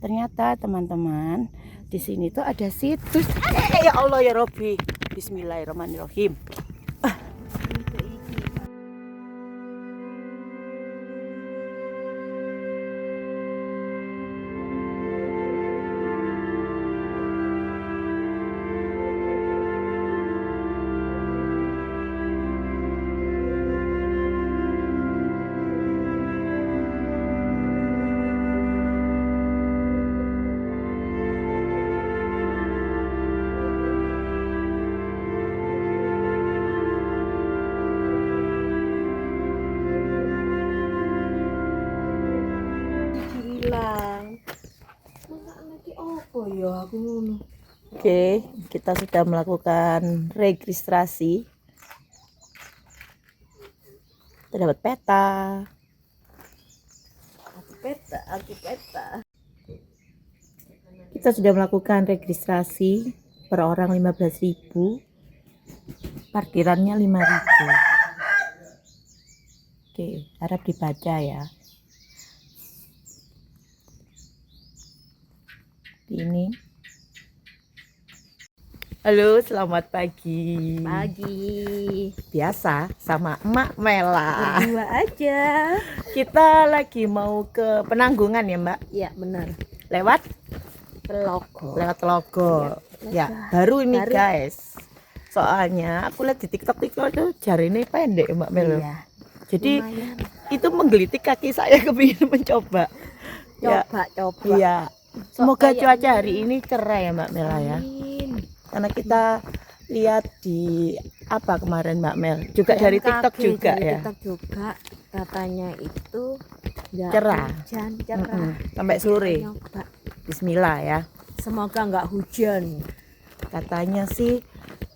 Ternyata teman-teman, di sini tuh ada situs. Ya Allah ya Robbi. Bismillahirrahmanirrahim. Oke, kita sudah melakukan registrasi. Kita dapat peta. Kita sudah melakukan registrasi per orang 15.000. Parkirannya 5.000. Oke, harap dibaca ya. Ini. Halo, selamat pagi. Biasa sama Emak Mela. Berdua aja. Kita lagi mau ke Penanggungan ya, Mbak? Iya, benar. Lewat Telogo. Ya, baru ini guys. Soalnya aku lihat di TikTok itu jari ini pendek, Mbak Mela. Iya. Jadi lumayan. itu menggelitik kaki saya kepingin mencoba. Coba. Iya. Semoga cuaca hari ini cerah ya, Mbak Mela ya. Karena kita lihat di apa kemarin Mbak Mel juga dari TikTok juga ya. TikTok juga katanya itu cerah. Hujan cerah. Sampai sore. Nyoba. Bismillah ya. Semoga nggak hujan. Katanya sih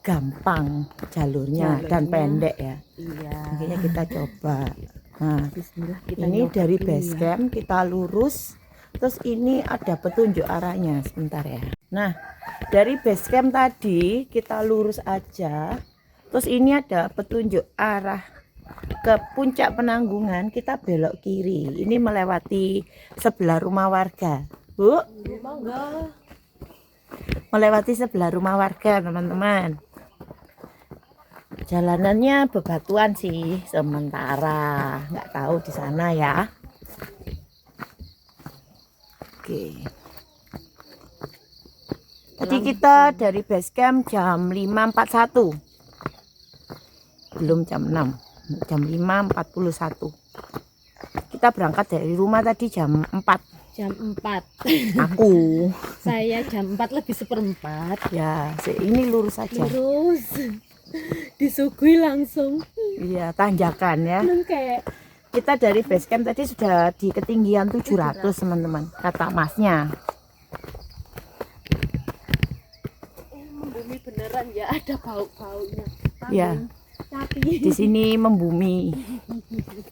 gampang jalurnya dan pendek ya. Iya. Makanya kita coba. Nah, Bismillah kita ini nyoba dari dulu base camp kita lurus. Terus ini ada petunjuk arahnya sebentar ya. Nah, dari base camp tadi kita lurus aja. Terus ini ada petunjuk arah ke puncak Penanggungan, kita belok kiri. Ini melewati sebelah rumah warga. Bu, melewati sebelah rumah warga teman-teman. Jalanannya bebatuan sih sementara, nggak tahu di sana ya. Oke. Tadi kita dari base camp jam 5.41. Belum jam 6. Jam 5.41. Kita berangkat dari rumah tadi jam 4. Jam 4. Aku. Saya jam 4 lebih seperempat. Ya, ini lurus saja. Lurus. Disuguhi langsung. Iya, tanjakan ya. Kayak Kita dari base camp tadi sudah di ketinggian 700 teman-teman, kata masnya. Membumi beneran ya, ada bau-baunya. Ya. Sapi. Di sini membumi.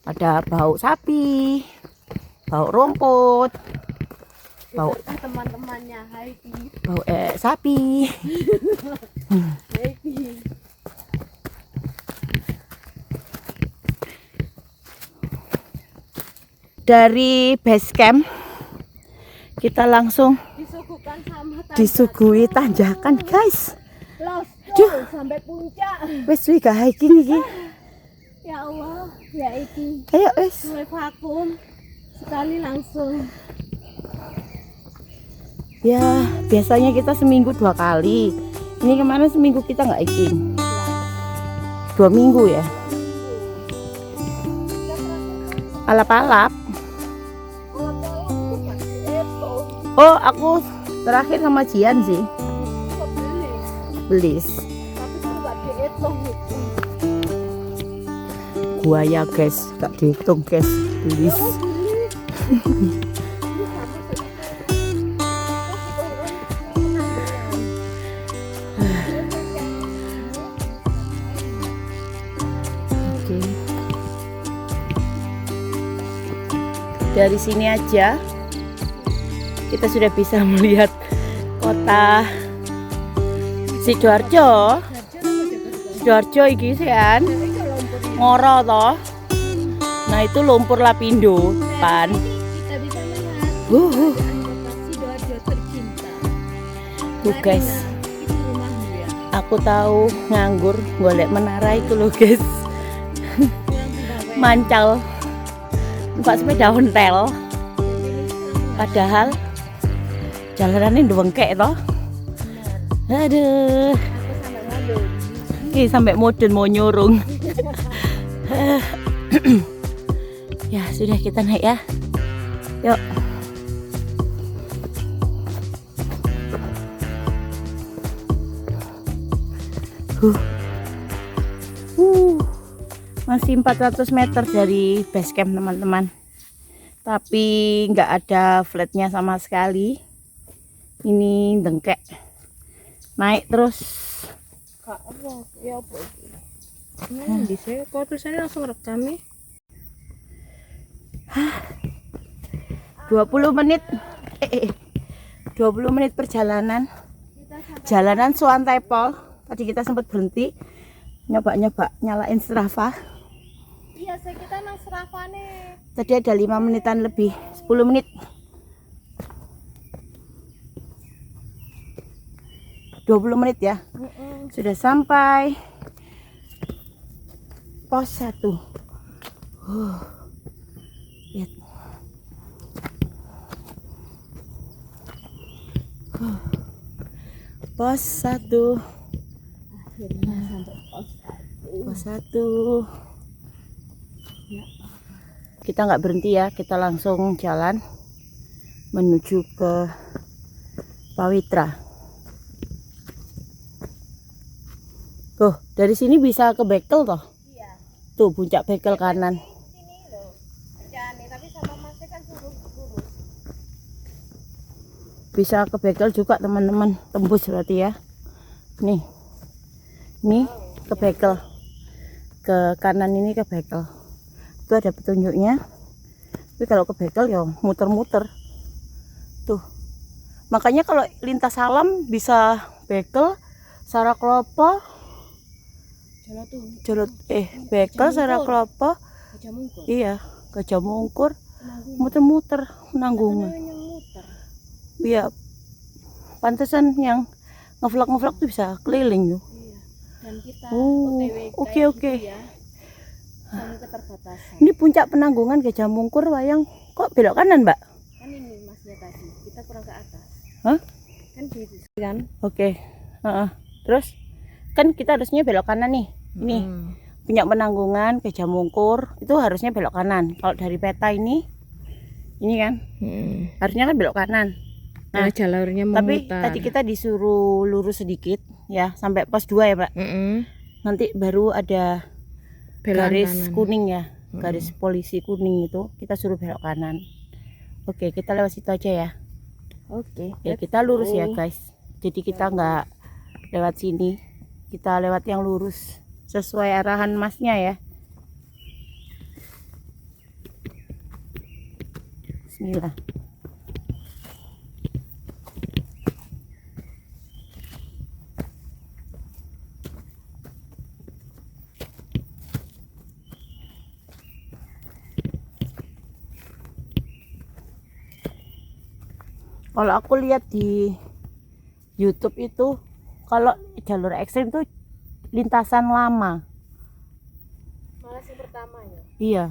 Ada bau sapi, bau rumput, bau teman-temannya Haiti. bau sapi. Haiti. Dari base camp kita langsung Disuguhkan sama disuguhi tanjakan guys. Duh, sampai puncak. Wes wih gak hiking iki. Ya Allah, ya Haiti. Ayo wes. Mulai vakum sekali langsung. Ya biasanya kita seminggu 2 kali. Ini kemarin seminggu kita nggak hiking. 2 minggu ya. Alap-alap. Oh, aku terakhir sama Jian sih. Belis. Tapi itu nggak dihitung itu. Buaya guys, gak dihitung guys. Belis. Oke. Dari sini aja kita sudah bisa melihat kota Sidoarjo. Sidoarjo iki kan Ngoro toh. Nah itu lumpur lapindo pan. Kita bisa melihat Tuh guys, Itu rumahmu ya. aku tahu nganggur golek menara itu loh guys. Mancal numpak sepeda ontel, padahal jalanannya ndwengkek toh. Aduh, Aku sampai sampai ngandung. modern mau nyurung. Ya sudah, kita naik ya. Yuk. Uh. Masih 400 meter dari base camp teman-teman. Tapi nggak ada flatnya sama sekali. Ini dengkek. Naik terus. Kak, apa? Ya apa iki? Bisa kok tulisannya langsung rekam ya. 20 menit 20 menit perjalanan. Jalanan Suwan Tepol. Tadi kita sempat berhenti nyoba-nyoba nyalain Strava. Iya, saya kita nang serafane. Tadi ada 5 menitan lebih, 10 menit. 20 menit ya. Sudah sampai pos 1. Lihat. Pos 1. Akhirnya sampai pos 1. Kita nggak berhenti ya, kita langsung jalan menuju ke Pawitra. Tuh, dari sini bisa ke Bekel toh. Iya. Tuh, puncak Bekel kanan. Sini loh. Jane, tapi sama Masnya kan suruh lurus. Bisa ke Bekel juga teman-teman, tembus berarti ya. Nih ke Bekel, ke kanan ini ke Bekel. Itu ada petunjuknya. Tapi kalau ke Bekel ya muter-muter. Tuh, makanya kalau lintas alam bisa Bekel, Saraklopo, Jalan tuh. Bekel, Saraklopo, Gajah Mungkur. iya, Gajah Mungkur, Nanggung. muter-muter Nanggungan. Yang muter. Iya, pantesan yang ngevlog tuh bisa keliling yuk. Iya. Dan kita Oh, OTW oke, kayak oke. gitu ya. Sama keterbatasan. Ini puncak Penanggungan Gajah Mungkur wayang kok belok kanan, Mbak? Kan ini Masnya tadi. Kita kurang ke atas. Hah? Kan gitu kan? Oke. Terus kan kita harusnya belok kanan nih. Ini puncak Penanggungan Gajah Mungkur itu harusnya belok kanan. Kalau dari peta ini kan harusnya kan belok kanan. Nah, jalurnya tapi tadi kita disuruh lurus sedikit ya sampai pos 2 ya, Pak. Nanti baru ada garis kuning ya, garis polisi kuning itu kita suruh belok kanan. Oke, kita lewat situ aja ya. Oke. Ya kita lurus ya guys. Jadi kita nggak lewat sini, kita lewat yang lurus sesuai arahan Masnya ya. Bismillah. Kalau aku lihat di YouTube itu, kalau jalur ekstrim tuh lintasan lama. Malah yang pertama ya. Iya.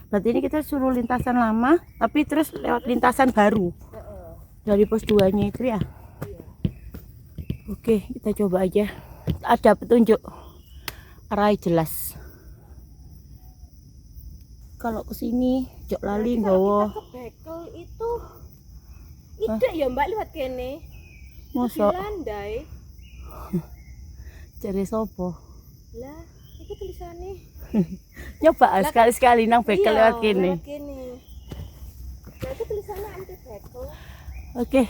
Berarti ini kita suruh lintasan lama, tapi terus lewat lintasan baru dari pos 2-nya itu ya. Oke, kita coba aja. Ada petunjuk arah jelas. Kalau ke sini, jok lali nggawa. Kita ke Bekel itu ide ya Mbak lewat kene. Mosok Landai. cari sopo. Lah, itu tulisannya. Nyoba sekali-sekali nang Bekel Iya, lewat kene. Lewat kene. Lah itu tulisannya anti Bekel. Oke.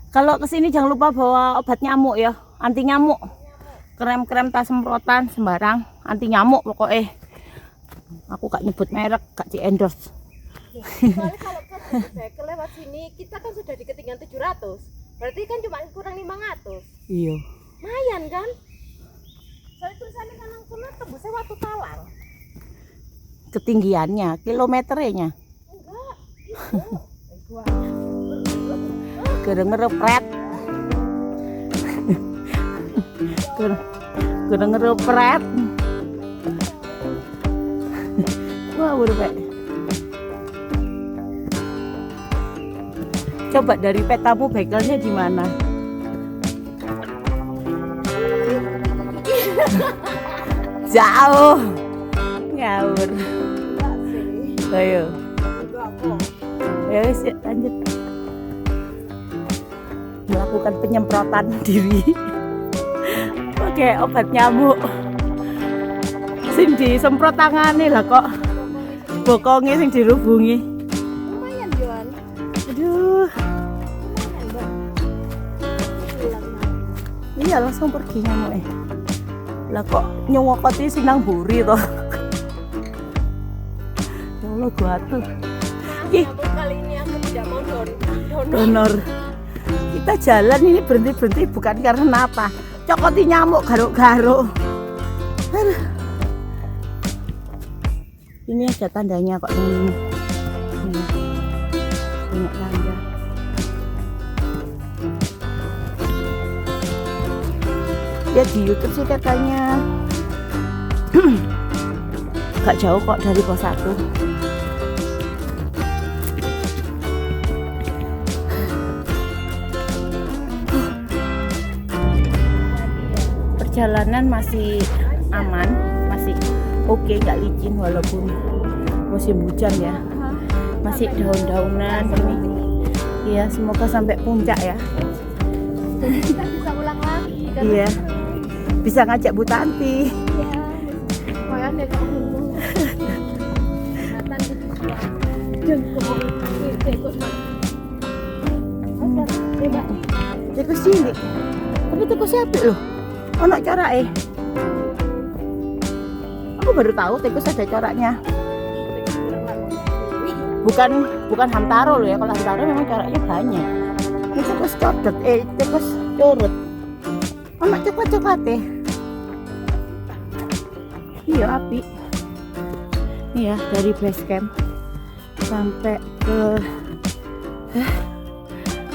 Kalau kesini jangan lupa bawa obat nyamuk ya, anti nyamuk. Krem-krem tas semprotan sembarang, anti nyamuk pokoknya. Aku gak nyebut merek, gak di endorse. Soalnya kalau ke Bekel lewat sini, kita kan sudah di ketinggian 700. Berarti kan cuma kurang 500. Iya. Lumayan kan? Soalnya tulisannya kan langsung tembusnya Watu Talang. Ketinggiannya, kilometernya. Enggak. Itu. Gereng ngerepret. Gunung ngerupret. Ngawur Pak. Coba dari petamu bekelnya di mana? Jauh. Ngawur. Ayo. Ya wis, lanjut. Melakukan penyemprotan diri pakai obat nyamuk. Sing disemprot tangane lah kok bokonge sing dirubungi. Lumayan Joan. Aduh. Lumayan Bang. Iya langsung pergi nyamuk. Lah kok nyewokoti sing nang buri to. Ya Allah gua tuh. Nyamuk kali ini aku tidak mau Donor. Kita jalan ini berhenti-berhenti bukan karena apa. Cokoti nyamuk garuk-garuk. Aduh. Ini ada tandanya kok ini. Banyak tanda. Ya di YouTube sih katanya gak jauh kok dari pos 1. Perjalanan masih aman, masih oke, nggak licin walaupun musim hujan ya. Masih daun-daunan ini. Iya, semoga sampai puncak ya. Kita bisa ulang lagi kan. Iya. Bisa ngajak Bu Tanti. Iya. Koyan deh kamu. Nathan itu dan kemudian tikus mah. Apa? Coba. Tikus cilik. Tapi tikus apik loh. Ono corake. Aku baru tahu tikus ada coraknya. Bukan hamtaro loh ya. Kalau hamtaro memang coraknya banyak. Ini tikus codot, tikus curut. Ono coklat-coklate. Iya api. Iya dari base camp sampai ke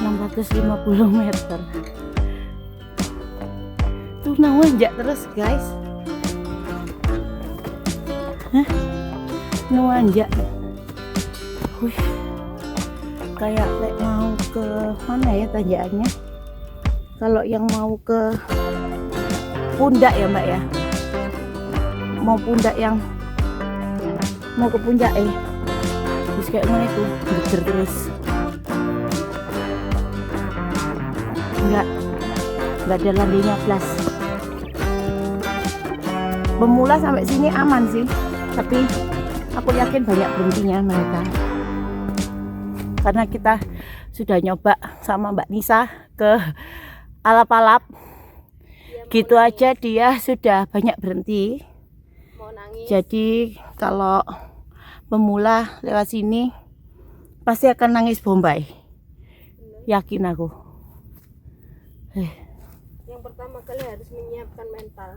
650 meter. Tuh nanjak terus guys. Nanjak. Wih, kayak mau ke mana ya tanjakannya? Kalau yang mau ke puncak ya Mbak ya, mau puncak yang mau ke puncak terus kayak mana itu geger terus. Enggak ada landainya plus. Pemula sampai sini aman sih, tapi aku yakin banyak berhentinya mereka. Karena kita sudah nyoba sama Mbak Nisa ke alap-alap, gitu aja dia sudah banyak berhenti. Mau nangis. Jadi kalau pemula lewat sini pasti akan nangis Bombay. Yakin aku. Yang pertama kali harus menyiapkan mental.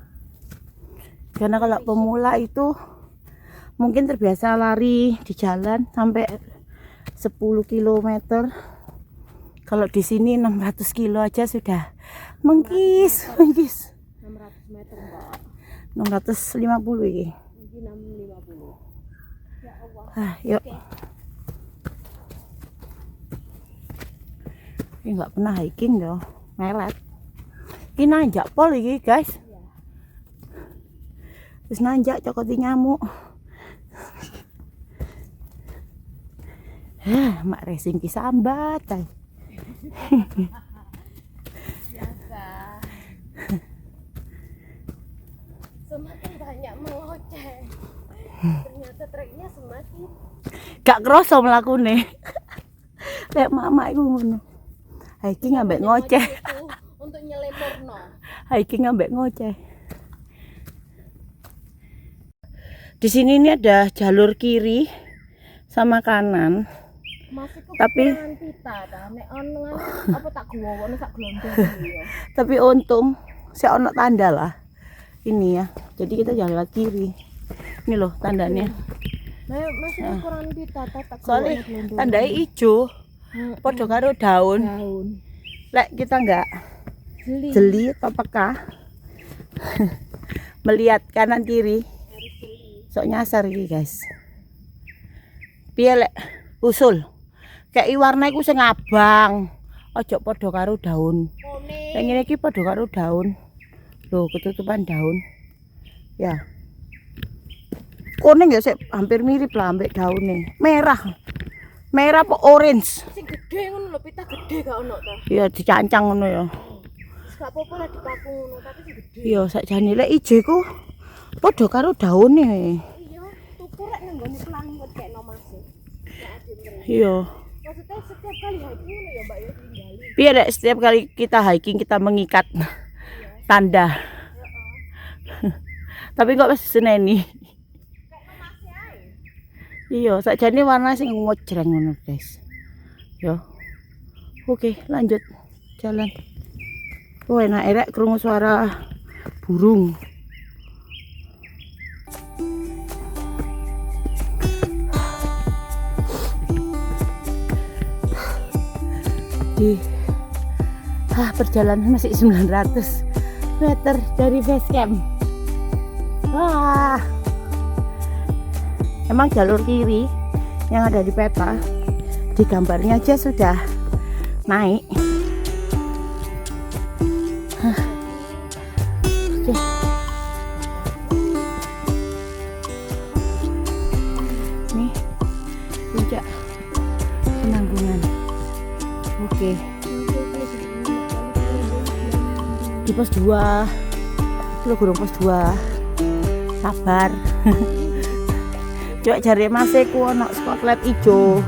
Karena kalau pemula itu mungkin terbiasa lari di jalan sampai 10 km. Kalau di sini 600 kilo aja sudah mengkis. 600 meter Mbak. 650 ini. Mungkin 650. Ya Allah. Yuk. Ini nggak pernah hiking loh, melet. Ini nanjak pol ini guys. Terus nanjak cokoti nyamuk. Mak racing ki sambat. Biasa. Semakin banyak mengoceh. Ternyata treknya semakin Gak kerasa mlakune. Lek mama iku ngono. Hiking ambek ngoceh. itu untuk nyelemurno. Hiking ambek ngoceh. Di sini ini ada jalur kiri sama kanan. Masih Tapi- kekurangan pita ta. Nek ono apa tak gowo sak glondong ya. Tapi untung saya ono tanda lah. Ini ya. Jadi kita jangan lewat kiri. Ini loh tandanya. Nah, masih kekurangan pita ta tak Soalnya glondong. tandanya hijau. Podo karo daun. Daun. Lek kita enggak Jeli. jeli atau peka melihat kanan kiri. Sok nyasar iki, guys. Piye lek usul? Kayak warna iku sing abang. Ojo padha karo daun. Yang ngene iki padha karo daun. Loh, ketutupan daun. Ya. Kuning ya sik hampir mirip lah ambek daunnya. Merah. Merah apa orange? Sing gede ngono lho, pita gede gak ono ta. Iya dicancang ngono ya. Wis gak apa-apa lah dipaku ngono, tapi sing gede. Iya sakjane lek ijo iku padha karo daune. Iya, tuku rek nang nggone pelangi kok kekno Mas. Ya adem mrene. Iya. Maksudnya setiap kali hiking ngono ya Mbak ya tinggali. Piye rek setiap kali kita hiking kita mengikat tanda. Tapi kok masih seneni. Iya, sakjane warna sing ngojreng ngono, guys. Yo. Oke, lanjut jalan. Oh, enak rek krungu suara burung. Perjalanan masih 900 meter dari base camp. Wah. Emang jalur kiri yang ada di peta, di gambarnya aja sudah naik. Oke. Nih puncak Penanggungan. Oke. Di pos 2. Itu gurung pos 2. Sabar. Coba cari masih ku ono spotlight ijo.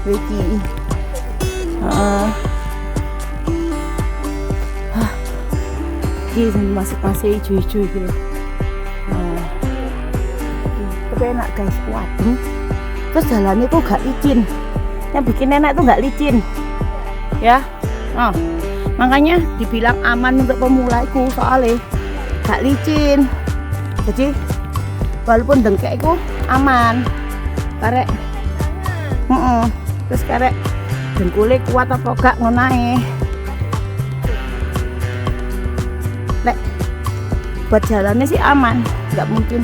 Iki. Iki masih ijo-ijo iki. Tapi enak guys, waduh. Terus jalannya tuh gak licin. Yang bikin enak tuh gak licin. Ya. Makanya dibilang aman untuk pemula itu soalnya gak licin. Jadi walaupun dengkek itu aman, karek, terus karek dengkulnya kuat apa gak ngonae. Lek buat jalannya sih aman, nggak mungkin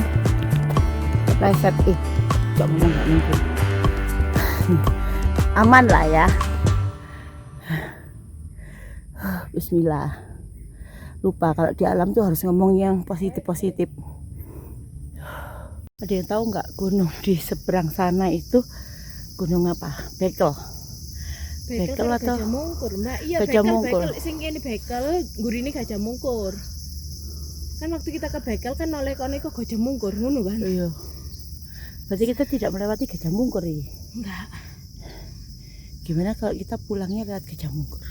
leset. Nggak mungkin. Aman lah ya. Bismillah. Lupa kalau di alam tuh harus ngomong yang positif. Ada yang tahu nggak gunung di seberang sana itu gunung apa? Bekel. Bekel atau Gajah Mungkur, Mbak? Iya, Gajah Mungkur. Bekel sing kene Bekel, gurine Gajah Mungkur. Kan waktu kita ke Bekel kan oleh kene kok Gajah Mungkur ngono kan? Iya. Berarti kita tidak melewati Gajah Mungkur ini. Enggak. Gimana kalau kita pulangnya lewat Gajah Mungkur?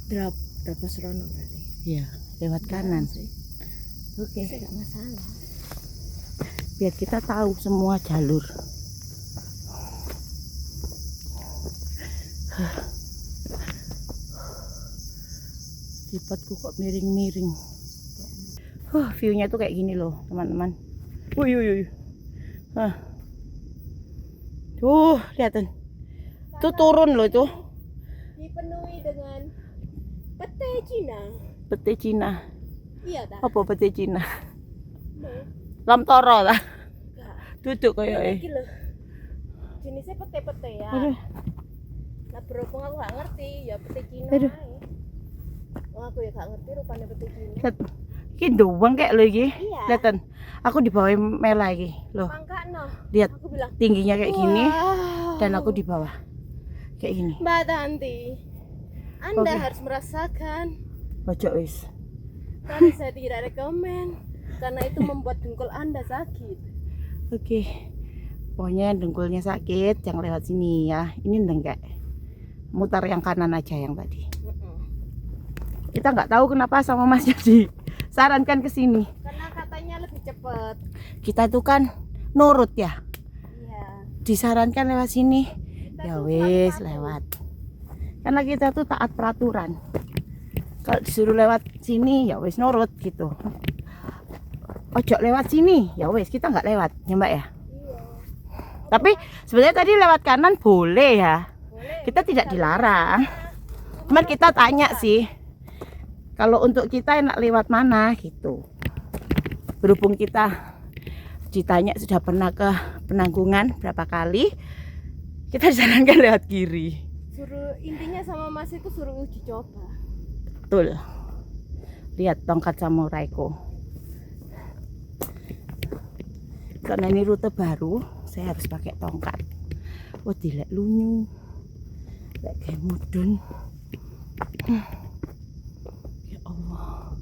Berapa serono berarti? Iya, lewat kanan. Oke. Enggak masalah. Biar kita tahu semua jalur. Tripodku kok miring-miring. View-nya tuh kayak gini loh, teman-teman. Wih. Tuh, lihatin. Tuh turun loh itu. Dipenuhi dengan pete Cina. Pete Cina. Iya tak? Apa pete Cina? Lam toro lah. Duduk kayak iki lho. Jenisnya pete-pete ya. Nah berhubung aku gak ngerti ya pete Cina ae. Aku ya gak ngerti rupanya pete Cina. Iki doang kayak lo iki. Iya. Lihatin. Aku di bawah Mela iki. Loh. Mangkano. Lihat Aku bilang tingginya kayak gini wow. dan aku di bawah. Kayak gini. Mbak Tanti, Anda Oke. harus merasakan. Ojo wis. Tapi saya tidak rekomen karena itu membuat dengkul Anda sakit. Oke. Pokoknya dengkulnya sakit yang lewat sini ya. Ini enggak. Mutar yang kanan aja yang tadi. Kita nggak tahu kenapa sama Masnya disarankan ke sini. Karena katanya lebih cepat. Kita tuh kan nurut ya. Iya. Disarankan lewat sini. Kita Ya tuh wis selalu lewat. Karena kita tuh taat peraturan. Kalau disuruh lewat sini ya wis nurut gitu. Ojo lewat sini ya wis kita nggak lewat ya Mbak ya. Iya. Tapi sebenarnya tadi lewat kanan boleh ya. Boleh. Kita tidak dilarang. Cuman kita tanya sih. Kalau untuk kita enak lewat mana gitu. berhubung kita ditanya sudah pernah ke Penanggungan berapa kali, kita disarankan lewat kiri. Intinya sama Mas itu suruh uji coba. Betul. Lihat tongkat samuraiku. Karena ini rute baru, saya harus pakai tongkat. Oh, dilek lunyu. Lek kayak mudun. Ya Allah.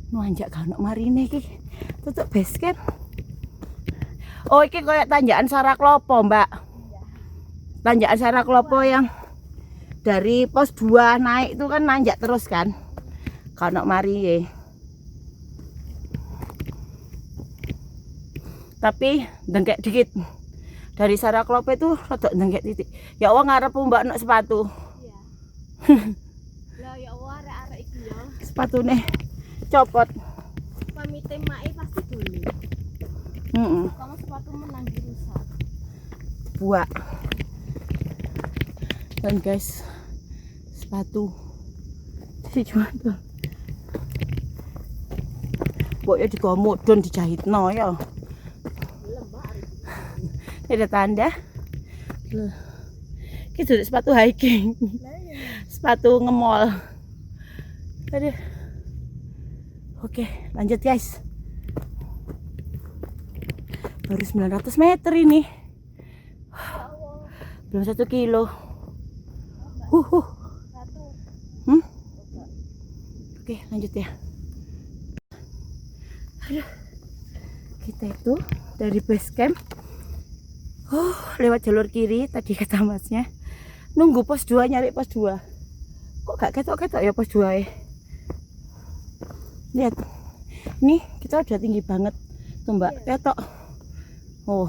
Nanjak kan marine iki. Tutup base camp. Oh, ini kayak tanjakan Saraklopo, Mbak. Tanjakan Saraklopo yang dari pos 2 naik itu kan nanjak terus kan. Kanok Marie. Tapi dengkek dikit. Dari Saraklopo itu rodok dengkek titik. Ya Allah ngarep Mbak nek sepatu. Iya. Lah ya Allah arek-arek iki ya. Sepatune copot. Pamite mae pasti dulu. Kamu sepatu menang rusak. Buak. Dan guys, sepatu si cuma tuh. Pokoknya digomodon dijahitno ya. Ini ada tanda. Kita sepatu hiking. Sepatu ngemol. Aduh. Oke, lanjut guys. Baru 900 meter ini. Belum 1 kilo. Oke, lanjut ya. Aduh. Kita itu dari base camp. Lewat jalur kiri tadi kata Masnya. Nunggu pos 2, nyari pos 2. Kok gak ketok-ketok ya pos 2 ya? Lihat. Ini kita udah tinggi banget tuh Mbak. Ketok. Oh.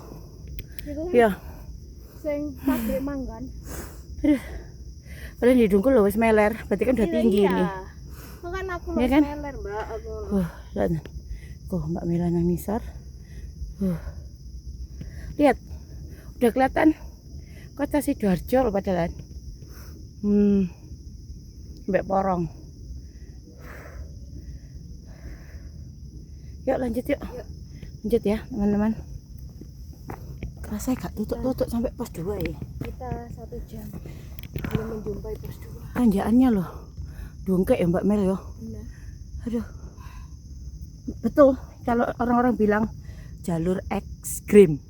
Iya. Sing pabrik manggan. Aduh. Padahal di Dungkul loh wis meler, berarti kan udah tinggi nih. Makan aku ya kan? meler, Mbak. Dan Mbak Mela nang nisor. Lihat. Udah kelihatan kota Sidoarjo loh padahal. Mbak Porong. Yuk lanjut yuk. Lanjut ya teman-teman. Kerasa gak tutup sampai pos 2 ya. Kita 1 jam belum menjumpai pos 2. Tanjakannya loh dongkek ya Mbak Mel ya. Benar. Aduh. Betul kalau orang-orang bilang jalur ekstrim.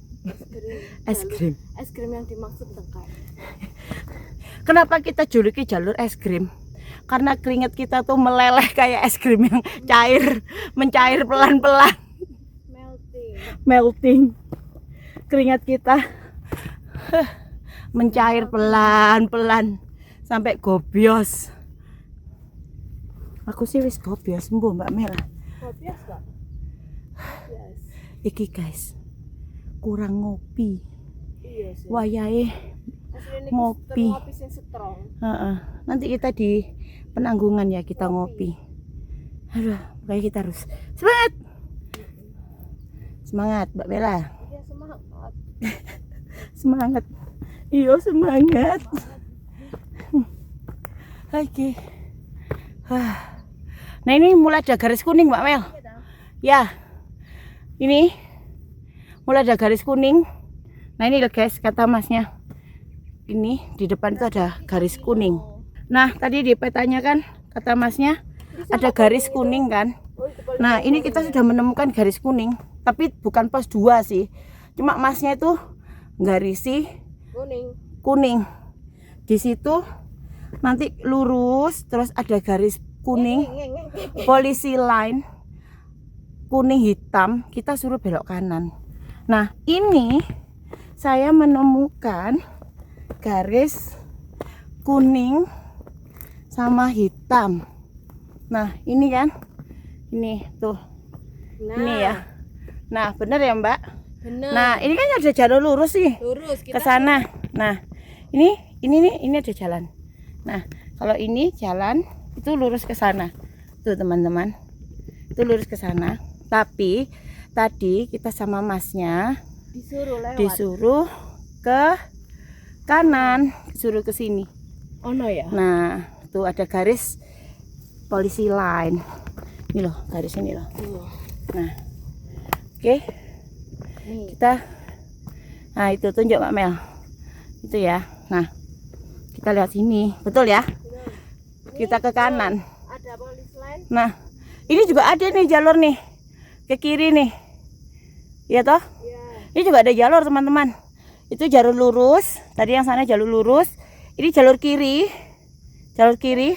Es krim yang dimaksud dengkek. Kenapa kita juluki jalur es krim? Karena keringat kita tuh meleleh kayak es krim yang cair, mencair pelan-pelan. Melting. Keringat kita mencair pelan-pelan sampai gobios. Aku sih wis gobios sembuh Mbak Merah. Gobios kok. Yes. Iki guys. Kurang ngopi. Iya sih. Wayahe ngopi. Ngopi sing strong. Nanti kita di Penanggungan ya kita ngopi. Aduh, kayak kita harus semangat. Semangat, Mbak Bella. Iya, semangat. Semangat. Iya, semangat. Oke. Nah, ini mulai ada garis kuning, Mbak Mel. Ya. Ini mulai ada garis kuning. Nah ini loh guys, kata Masnya. Ini di depan itu ada garis kuning. Nah tadi di petanya kan kata Masnya ada garis kuning kan. Nah ini kita sudah menemukan garis kuning. Tapi bukan pos 2 sih. Cuma Masnya itu garisi kuning. Di situ nanti lurus terus ada garis kuning. Polisi line kuning hitam. Kita suruh belok kanan. Nah ini saya menemukan garis kuning sama hitam. Nah ini kan, ini tuh, ini ya. Nah bener ya Mbak. Bener. Nah ini kan ada jalur lurus sih. Lurus ke sana. Nah ini ada jalan. Nah kalau ini jalan itu lurus ke sana. Tuh teman-teman, itu lurus ke sana. Tapi tadi kita sama Masnya disuruh ke kanan, disuruh ke sini. Oh no ya. Nah, tuh ada garis polisi line. Ini loh, garis ini loh. Nah, Oke, Nih. kita, nah itu tunjuk Mbak Mel, itu ya. Nah, kita lihat sini, betul ya? Kita ke kanan. Ada polis lain. Nah, ini juga ada nih jalur nih ke kiri nih, ya toh? Ya. Ini juga ada jalur teman-teman. Itu jalur lurus. Tadi yang sana jalur lurus. Ini jalur kiri. Jalur kiri.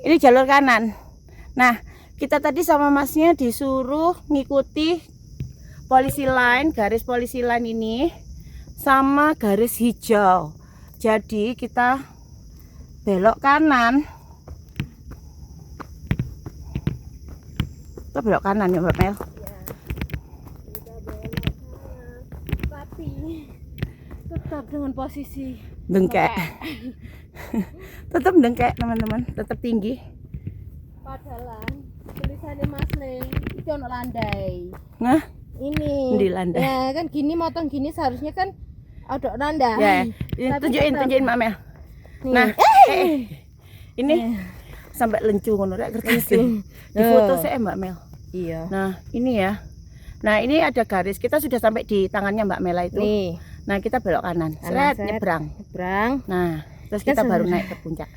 Ini jalur kanan. Nah, kita tadi sama masnya disuruh ngikuti polisi line, garis polisi line ini sama garis hijau. Jadi kita belok kanan. Kita belok kanan ya Mbak Mel. Ya. Kita belok kanan. Tapi tetap dengan posisi Dengkek. Tetap dengkek teman-teman, tetap tinggi. Padahal tulisannya Mas Neng itu ono landai. Nah, Ini. di landai. Ya kan gini motong gini seharusnya kan ada landai. Ya, ini Tapi tunjukin Mbak Mel. Nih. Nah, ini sampai lencu ngono rek kertas. Di foto saya Mbak Mel. Iya. Nah, ini ya. Nah, ini ada garis. Kita sudah sampai di tangannya Mbak Mela itu. Nih, Nah, kita belok kanan. Kanan, Seret, nyebrang. nyebrang Nah, terus Kita kita baru sudah. naik ke puncak.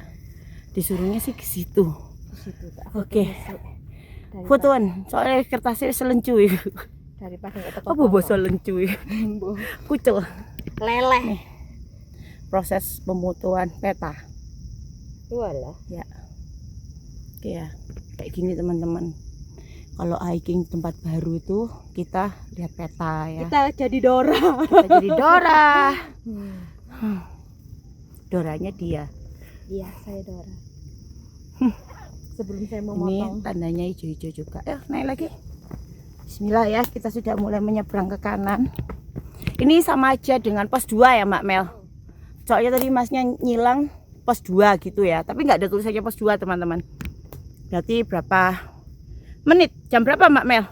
Disuruhnya sih ke situ. ke situ. Tak Oke. Daripada- Fotoan, soalnya kertasnya selencu. daripada nggak teko. Apa bahasa lencu? Kucel. Leleh. Proses pemutuan peta. Walah. Ya. Oke ya. Kayak gini teman-teman. Kalau hiking tempat baru itu kita lihat peta ya. Kita jadi Dora. Kita jadi Dora. Doranya dia. Iya, saya Dora. Sebelum saya Ini memotong. tandanya hijau-hijau juga. Naik lagi. Bismillah ya, kita sudah mulai menyeberang ke kanan. Ini sama aja dengan pos 2 ya Mbak Mel. Soalnya tadi masnya nyilang pos 2 gitu ya. Tapi nggak ada tulisannya pos 2 teman-teman. Berarti berapa menit? Jam berapa Mbak Mel?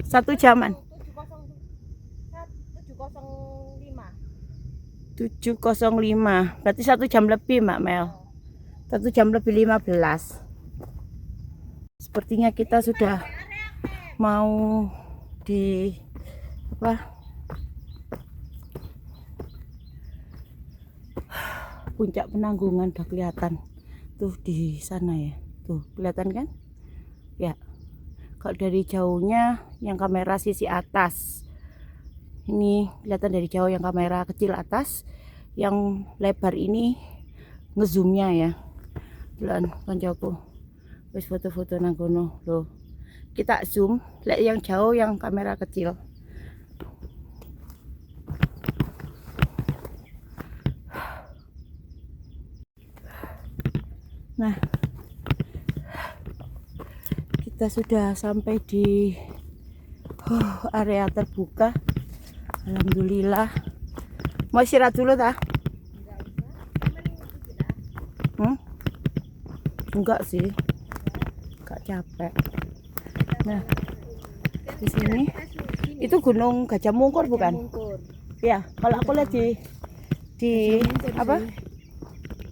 1 jaman. 7.05. Berarti 1 jam lebih Mbak Mel. 1 jam lebih 15. Sepertinya kita sudah mau di puncak Penanggungan. Udah kelihatan tuh di sana ya. Tuh kelihatan kan? Ya. Kalau dari jauhnya yang kamera sisi atas. Ini kelihatan dari jauh yang kamera kecil atas. Yang lebar ini ngezoomnya ya. Jalan koncoku. Wis foto-foto nang kono loh. Kita zoom, lihat yang jauh yang kamera kecil. Nah, kita sudah sampai di area terbuka. Alhamdulillah. Mau istirahat dulu tak? Enggak sih, enggak capek. Nah, di sini itu Gunung Gajah Mungkur bukan? Ya, kalau aku lihat di apa?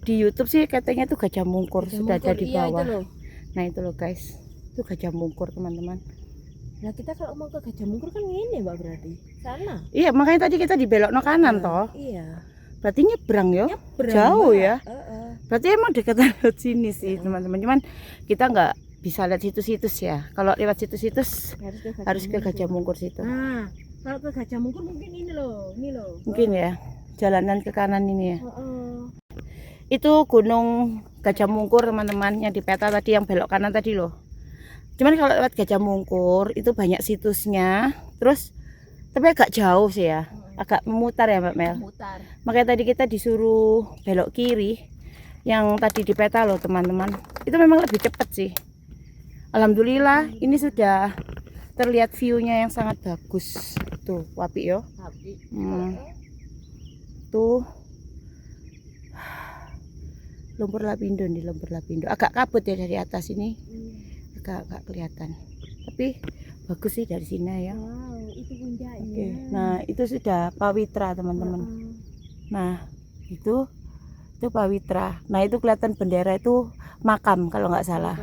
Di YouTube sih katanya itu Gajah Mungkur sudah ada di bawah. Nah itu loh guys, itu Gajah Mungkur teman-teman. Nah kita kalau mau ke Gajah Mungkur kan ini Mbak berarti sana. Iya makanya tadi kita dibelok no kanan toh. Iya. Berarti nyebrang yo. Nyebrang, Jauh Mbak. ya. Berarti emang dekatan lewat sini sih teman-teman. Cuman kita nggak bisa lihat situs-situs ya. Kalau lewat situs-situs harus ke Gajah Mungkur situ. Nah, kalau ke Gajah Mungkur mungkin ini loh. Mungkin ya. Jalanan ke kanan ini ya. Itu Gunung Gajah Mungkur teman-teman yang di peta tadi yang belok kanan tadi loh. Cuman kalau lewat Gajah Mungkur itu banyak situsnya. Terus tapi agak jauh sih ya. Agak memutar ya Mbak Mel. Mutar. Makanya tadi kita disuruh belok kiri. Yang tadi di peta loh teman-teman. Itu memang lebih cepat sih. Alhamdulillah ini sudah terlihat view-nya yang sangat bagus. Tuh, wapi yo. Tuh. Lumpur Lapindo nih, Lumpur Lapindo. Agak kabut ya dari atas ini. Agak kelihatan. Tapi bagus sih dari sini ya. Wow, itu puncaknya. Oke. Nah, itu sudah Pawitra, teman-teman. Nah, itu Pawitra. Nah, itu kelihatan bendera itu makam kalau nggak salah.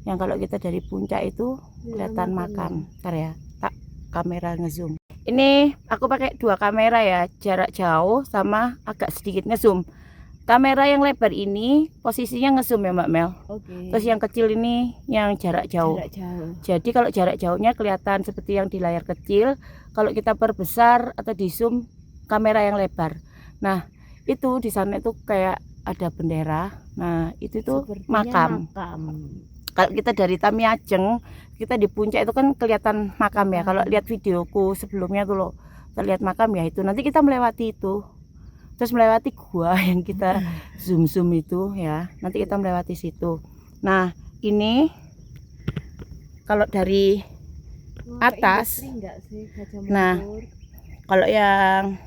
Yang kalau kita dari puncak itu kelihatan makam. Ntar ya, tak kamera ngezoom. Ini aku pakai dua kamera ya, jarak jauh sama agak sedikit ngezoom. Kamera yang lebar ini posisinya ngezoom ya Mbak Mel. Oke. Terus yang kecil ini yang jarak jauh. Jarak jauh. Jadi kalau jarak jauhnya kelihatan seperti yang di layar kecil. Kalau kita perbesar atau di zoom kamera yang lebar. Nah itu di sana itu kayak ada bendera. Nah itu tuh Sepertinya makam. Kalau kita dari Tamiajeng, kita di puncak itu kan kelihatan makam ya. Kalau lihat videoku sebelumnya tuh loh, terlihat makam ya itu. Nanti kita melewati itu. Terus melewati gua yang kita zoom itu ya. Nanti kita melewati situ. Nah, ini kalau dari atas. Nah, kalau yang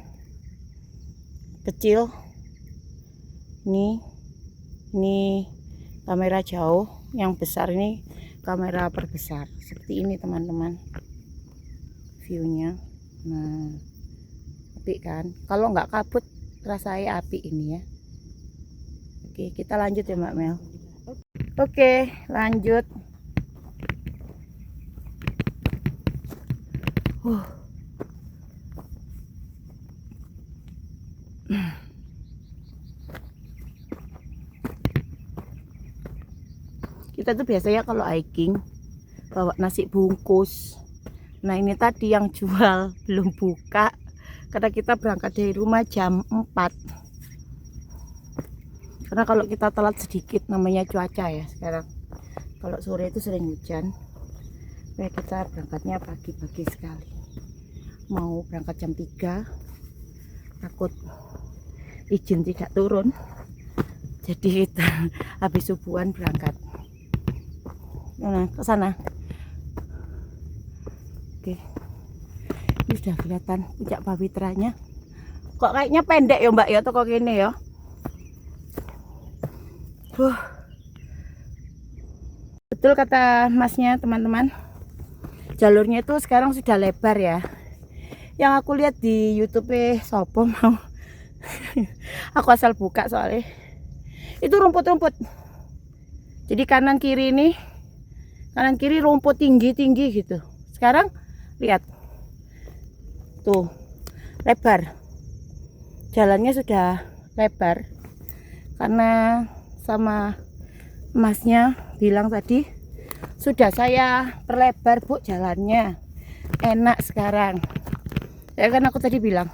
kecil ini kamera jauh, yang besar ini kamera perbesar. Seperti ini teman-teman. View-nya. Nah, apik kan? Kalau nggak kabut rasanya api ini ya. Oke, kita lanjut ya Mbak Mel. Oke, lanjut. Kita tuh biasanya kalau hiking bawa nasi bungkus. Nah ini tadi yang jual belum buka karena kita berangkat dari rumah jam 4. Karena kalau kita telat sedikit namanya cuaca ya sekarang. Kalau sore itu sering hujan. Kayak kita berangkatnya pagi-pagi sekali. Mau berangkat jam 3. Takut izin tidak turun. Jadi kita habis subuhan berangkat. Nah, ke sana. Oke. Ini sudah kelihatan puncak Pawitranya. Kok kayaknya pendek ya Mbak ya toko gini ya. Betul kata masnya teman-teman. Jalurnya itu sekarang sudah lebar ya. Yang aku lihat di YouTube sopo mau. Aku asal buka soalnya. Itu rumput-rumput. Jadi kanan kiri ini, kanan kiri rumput tinggi-tinggi gitu. Sekarang lihat. Tuh, lebar. Jalannya sudah lebar. Karena sama masnya bilang tadi sudah saya perlebar Bu jalannya. Enak sekarang. Ya kan aku tadi bilang.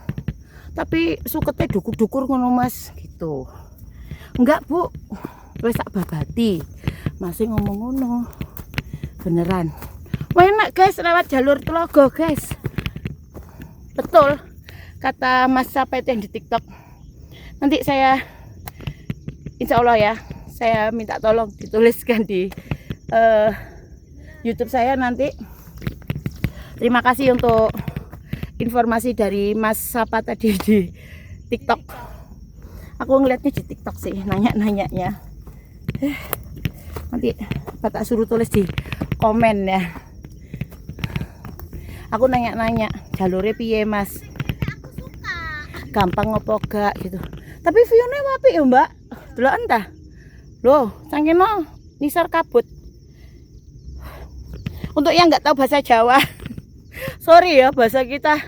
Tapi suketnya dukur-dukur ngono Mas gitu. Enggak Bu. Wis sak babati. Masih ngomong ngono. Beneran. Wah enak guys lewat jalur Telaga guys. Betul kata Mas siapa itu yang di TikTok. Nanti saya insya Allah ya saya minta tolong dituliskan di YouTube saya nanti. Terima kasih untuk informasi dari Mas siapa tadi di TikTok. Aku ngeliatnya di TikTok sih nanya-nanyanya. Nanti tak suruh tulis di komen ya. Aku nanya-nanya jalurnya piye Mas, gampang ngopo gak gitu. Tapi view-nya apik ya Mbak. Delok entah. Loh, sangkeno nisar kabut. Untuk yang nggak tahu bahasa Jawa, sorry ya bahasa kita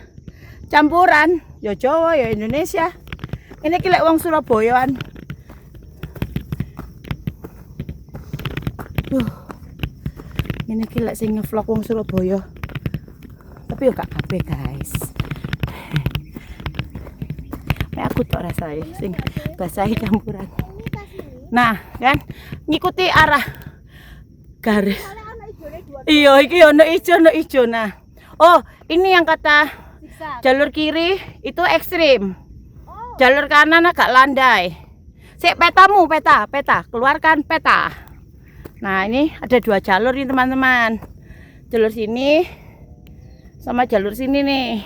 campuran, ya Jawa ya Indonesia. Ini kilek wong Surabayaan. Ini kilek sing ngevlog wong Surabaya. Tapi yo gak kabeh guys. Aku tok rasane sing basahi campuran. Nah, kan ngikuti arah garis. Iya, iki ono ijo, Nah. Oh, ini yang kata jalur kiri itu ekstrim. Jalur kanan agak landai. Sik petamu, peta, keluarkan peta. Nah, ini ada 2 jalur nih, teman-teman. Jalur sini sama jalur sini nih.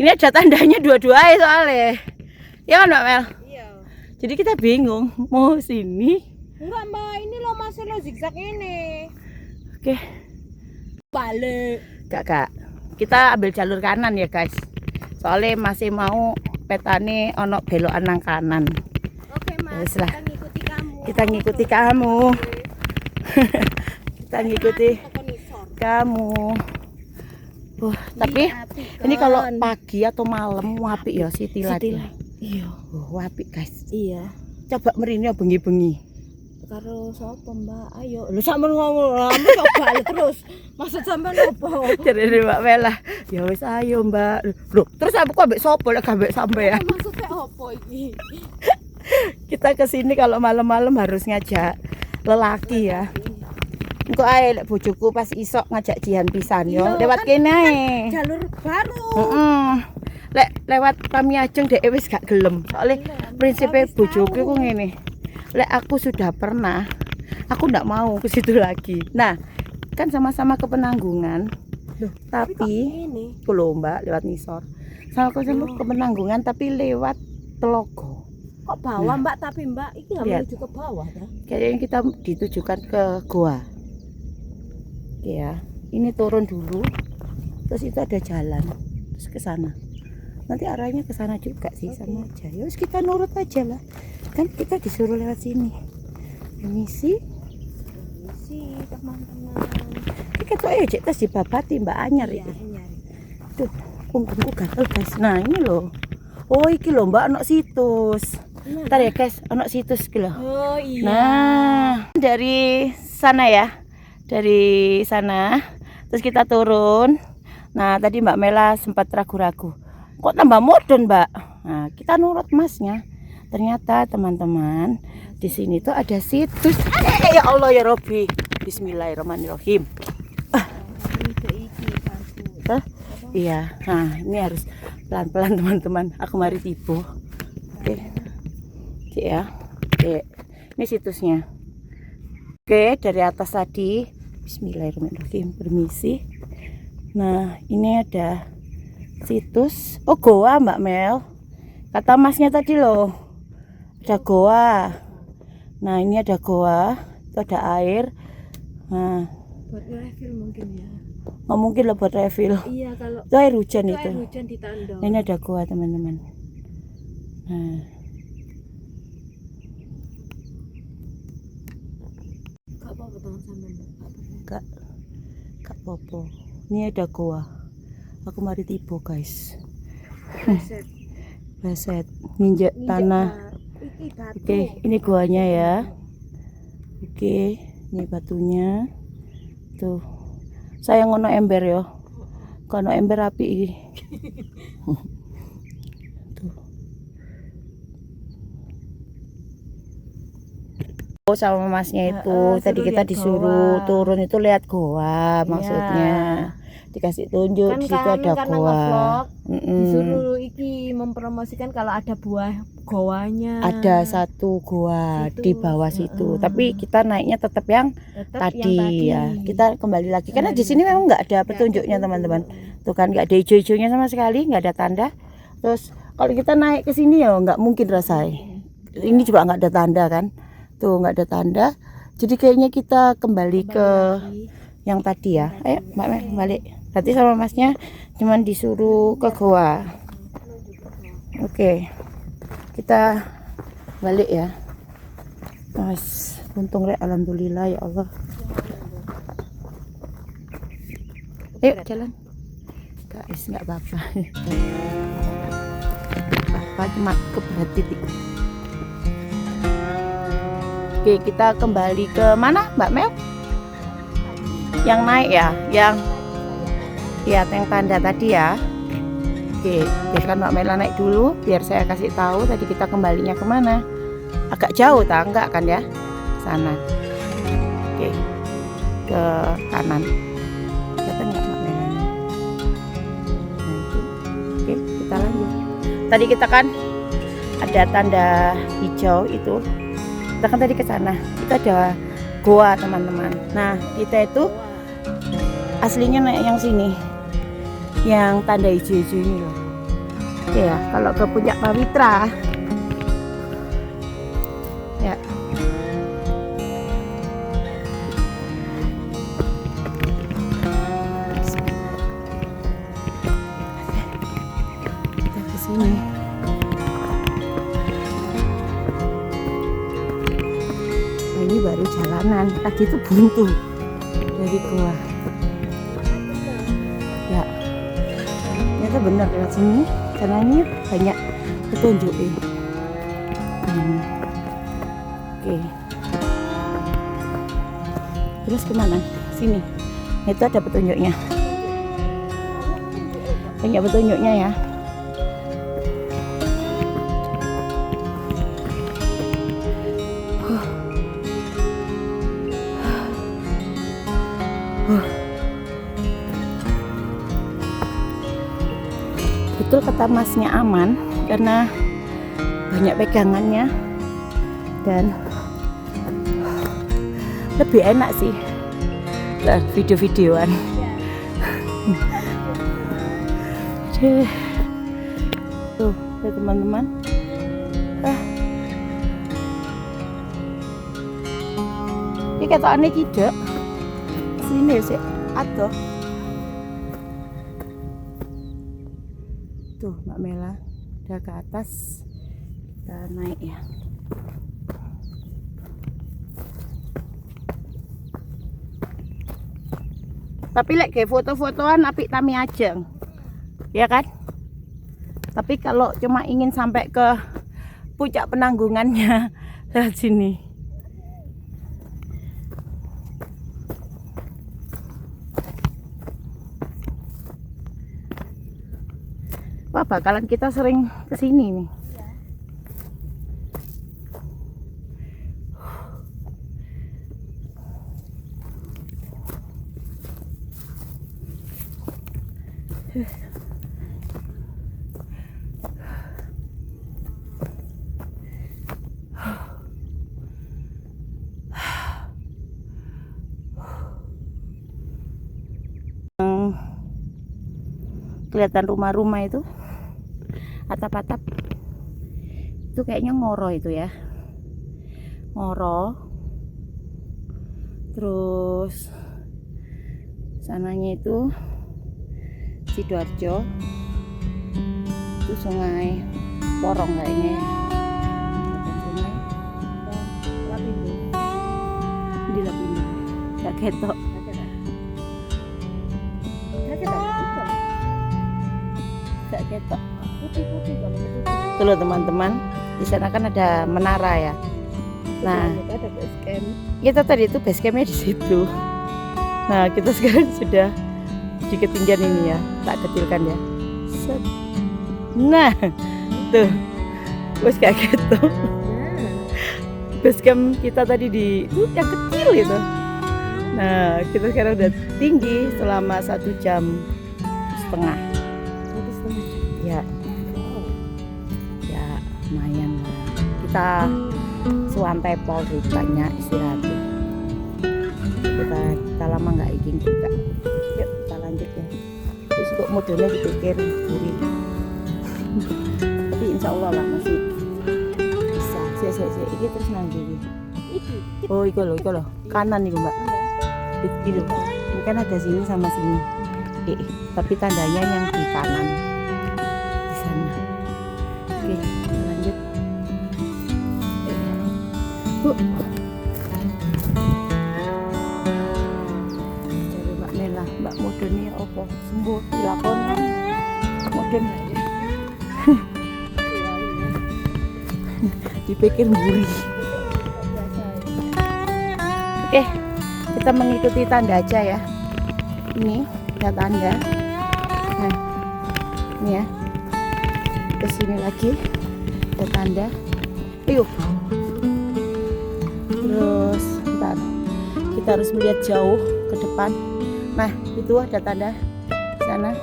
Ini ada tandanya dua-dua soalnya. Ya kan Mbak Mel? Iya. Jadi kita bingung mau sini. Enggak Mbak, ini lo masih lo zigzag ini. Oke. Balik. Kak. Kita ambil jalur kanan ya guys. Soalnya masih mau petane ono belokan nang kanan. Oke Mas, Ya, kita ngikuti kamu. Kita ngikuti kamu. Kita ngikuti kamu. Tapi Apik, ini kalau Kon. pagi atau malam apik ya si tilat. Setilat. Iya. Apik guys. Iya. Coba merine bengi-bengi. Karo sapa Mbak? Ayo. Lu sampean ngomong lama kok balik terus. Maksud sampean opo? Jadi Mbak Mela, ya wis ayo Mbak. Loh, terus aku kok ambek sopo lek ambek sampean? Maksudnya opo iki? Kita ke sini kalau malam-malam harus ngajak lelaki ya. Engko ae lek bojoku pas isok ngajak jihan pisan yo. Iya, Lewat kan kene ae. Jalur baru. Heeh. Lek lewat Pamiajeng dhek wis gak gelem. Soale prinsipe bojoku ku ngene. Lek aku sudah pernah, aku ndak mau ke situ lagi. Nah, kan sama-sama ke Penanggungan. Loh, tapi ini ku lho Mbak lewat Nisor. Sama-sama ke Penanggungan tapi lewat Telogo. kok bawah Mbak, tapi Mbak iki nggak Lihat. menuju ke bawah ta? Kayaknya kita ditujukan ke goa. Oke ya, ini turun dulu. Terus itu ada jalan. Terus ke sana. Nanti arahnya ke sana juga sih, sama aja. Ya wis kita nurut aja lah. Kan kita disuruh lewat sini. Permisi. Sih, teman-teman. Iki ketok ya cek tes dibabati Mbak Anyar Iya, iki. nyari. Tuh, punggungku gatel guys. Nah, ini loh. Oh, iki loh Mbak ono situs. Ntar ya guys, ono situs iki loh. Oh iya. Nah, dari sana ya. Dari sana. Terus kita turun. Nah, tadi Mbak Mela sempat ragu-ragu. Kok tambah modern, Mbak? Nah, kita nurut Masnya. Ternyata teman-teman, di sini tuh ada situs. Ya Allah ya Robbi. Bismillahirrahmanirrahim. Hah? Iya. Nah, ini harus pelan-pelan teman-teman. Aku mari tiba. Oke. Oke ya. Oke. Ini situsnya. Oke, dari atas tadi. Bismillahirrahmanirrahim. Permisi. Nah, ini ada situs. Oh, goa Mbak Mel. Kata Masnya tadi loh. Ada goa. Nah, ini ada goa. Itu ada air. Nah, Buat refill mungkin ya. nggak mungkin lah buat refill. Iya, kalau Itu air hujan itu itu. air hujan di tandon. Nah, ini ada goa teman-teman. Nah, Gak apa-apa tangan sampean, Mbak. Gak apa-apa. Kak, Kak Popo. Ini ada goa. Aku mari tiba guys. Reset. Reset, nginjek tanah. Iki batu. Oke, ini goanya ya. Oke, ini batunya. Tuh. Saya ngono ember yo. Kono ember api iki. Tuh. Oh, sama Masnya itu. Tadi suruh kita lihat disuruh goa. turun itu lihat goa maksudnya. Dikasih tunjuk di situ ada karena goa. ngevlog, Mm-mm. disuruh iki mempromosikan kalau ada buah goanya. Ada satu goa Situ. di bawah situ. Tapi kita naiknya tetap yang Tetap tadi, ya. Kita kembali lagi karena di Kembali sini lagi. memang nggak ada petunjuknya teman-teman. Tuh kan nggak ada hijau-hijaunya sama sekali, nggak ada tanda. Terus kalau kita naik ke sini ya nggak mungkin rasanya. Ini juga nggak ada tanda kan. Tuh nggak ada tanda. Jadi kayaknya kita kembali ke lagi. yang tadi ya. Ayo Mbak Mel balik. Tadi sama Masnya cuman disuruh ke goa. Oke. Kita balik ya. Mas, untung rek alhamdulillah ya Allah. Ayo jalan. Guys, nggak apa-apa. Apa cuma keberat titik. Oke, kita kembali ke mana, Mbak Mel? Yang naik ya, yang tanda tadi ya. Oke, biarkan Mbak Mela naik dulu, biar saya kasih tahu tadi kita kembalinya kemana. Agak jauh, tak? Enggak kan ya? Sana. Oke, ke kanan. Kelihatan nggak Mbak Mela? Nah, itu. Oke, kita lanjut. Tadi kita kan ada tanda hijau itu. Kita kan tadi ke sana. Itu ada goa teman-teman. Nah, kita itu aslinya naik yang sini, yang tanda hijau-hijau ini loh. Oke ya, kalau ke Puncak Pawitra ya. Kita ke sini. Nah, ini baru jalanan. Tadi itu buntu dari gua. Ya, ternyata benar lewat sini karena ini banyak petunjuk ini. Oke. Terus kemana? Sini. Itu ada petunjuknya. Banyak petunjuknya ya. Betul kata masnya aman karena banyak pegangannya dan lebih enak sih dan video-videoan. Tuh teman-teman, ini kata tidak sini sih atau tuh Mbak Mela udah ke atas, kita naik ya. Tapi kayak foto-fotoan apik Tami Ajeng ya kan, tapi kalau cuma ingin sampai ke puncak penanggungannya lewat sini. Wah, bakalan kita sering kesini nih. Kelihatan rumah-rumah itu, atap-atap itu kayaknya Ngoro itu ya, Ngoro. Terus sananya itu Sidoarjo, itu Sungai Porong kayaknya ya. Sungai Lapindo, di Lapindo gak ketok. Gak ketok. Putih-putih banget. Tuh loh teman-teman, di sana kan ada menara ya. Nah, ada base camp. Kita tadi itu base campnya di situ. Nah, kita sekarang sudah di ketinggian ini ya. Tak kecilkan ya. Set. Nah, tuh, bos gak ketok. Base camp kita tadi di yang kecil itu. Nah, kita sekarang udah tinggi selama 1,5 jam. Ya, ya lumayan lah. Kita suantai pol ceritanya istirahat. Kita lama nggak hiking juga. Yuk kita lanjut ya. Terus kok modelnya dipikir buri. Tapi insya Allah lah masih bisa. Saya ini terus nanti. Oh itu loh kanan nih mbak. Itu ini kan ada sini sama sini. Tapi tandanya yang di kanan. Oke, lanjut. Cari Mbak Nela, Mbak Moden ini opo sembuh dilakoni Moden aja. Dipikir mburi. Oke, kita mengikuti tanda aja ya. Ini ada tanda. Nah, ini ya. Ke sini lagi ada tanda. Yuk. Terus bentar. Kita harus melihat jauh ke depan. Nah, itu ada tanda sana.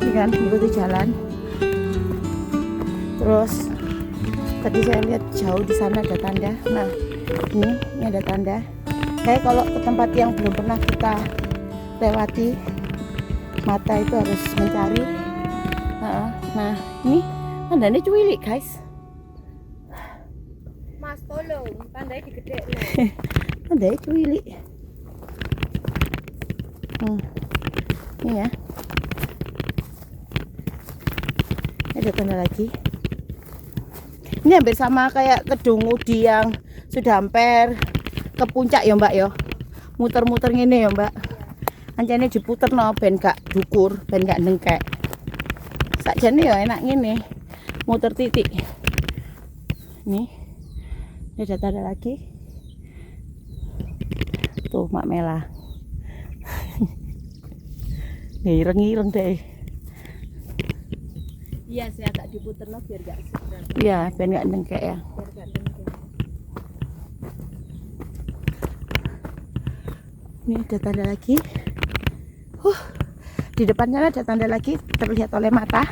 Ini kan ikuti jalan. Terus tadi saya lihat jauh di sana ada tanda. Nah, ini ada tanda. Saya kalau ke tempat yang belum pernah kita lewati, mata itu harus mencari. Nah, ini tandanya cuwilik guys. Mas tolong, tandanya digedekno. Tandanya cuwilik. Ini ya. Ada tanda lagi. Ini hampir sama kayak Kedung Udi yang sudah hampir ke puncak ya mbak ya. Muter-muter gini ya mbak. Ancene diputerno ben gak dukur, ben gak nengkek. Sakjane ya enak ngene. Muter titik. Nih. Ini ada tanda lagi. Tuh Mak Mela. Ngireng-ngireng deh. Iya sih agak diputer biar gak seberat. Iya, biar gak nengkek ya. Biar gak dengkul. Ini ada tanda lagi. Di depannya ada tanda lagi terlihat oleh mata.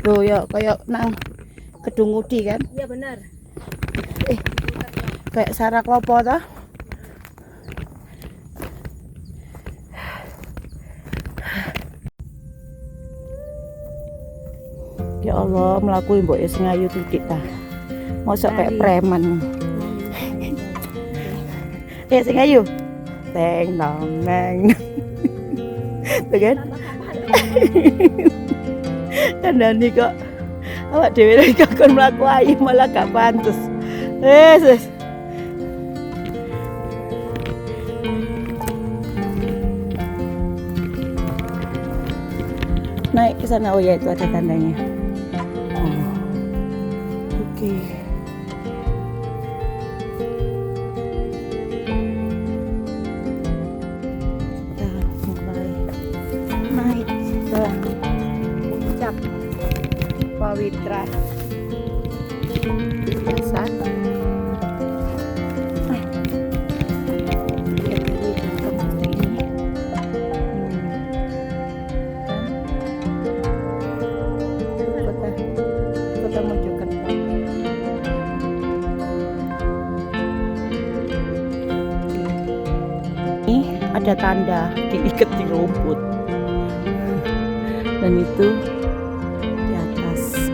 Tuh ya kayak nang Kedung Udi kan. Iya benar. Kayak Sarak Lopo toh. Ya Allah, melakuin mbok sing ayu titik ta. Mosok kayak preman. Sing ayu. Teng nong neng. Tuh kan? Kandani kok awak dhewe lagi kakon mlaku ayu malah gak pantes. Wes. Naik ke sana, oh ya itu ada tandanya. Oke. Kita mulai naik ke puncak Pawitra. Biasa. Kota Mojokerto. Ini ada tanda diikat di rumput. Dan itu di atas.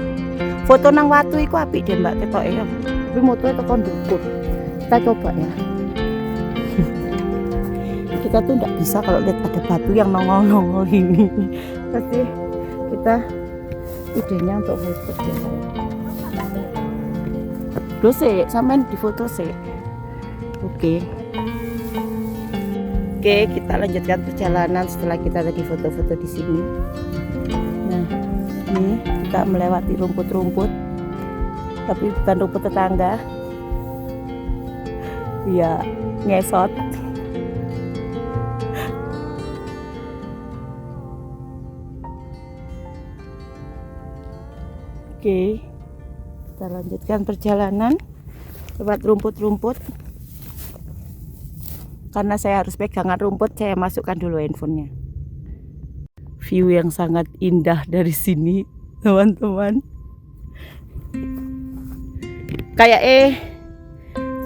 Foto nang watu iku apik deh Mbak ketoke ya. Tapi motoe tekan ndukur. Kita coba ya. Kita tuh nggak bisa kalau lihat ada batu yang nongol-nongol ini. Pasti kita idenya untuk foto biasa. Loh sih, sampean di foto sih. Oke, kita lanjutkan perjalanan setelah kita tadi foto-foto di sini. Nah, ini kita melewati rumput-rumput, tapi bukan rumput tetangga. Ya, ngesot. Oke, kita lanjutkan perjalanan lewat rumput-rumput. Karena saya harus pegangan rumput, saya masukkan dulu handphonenya. View yang sangat indah dari sini, teman-teman. Kayak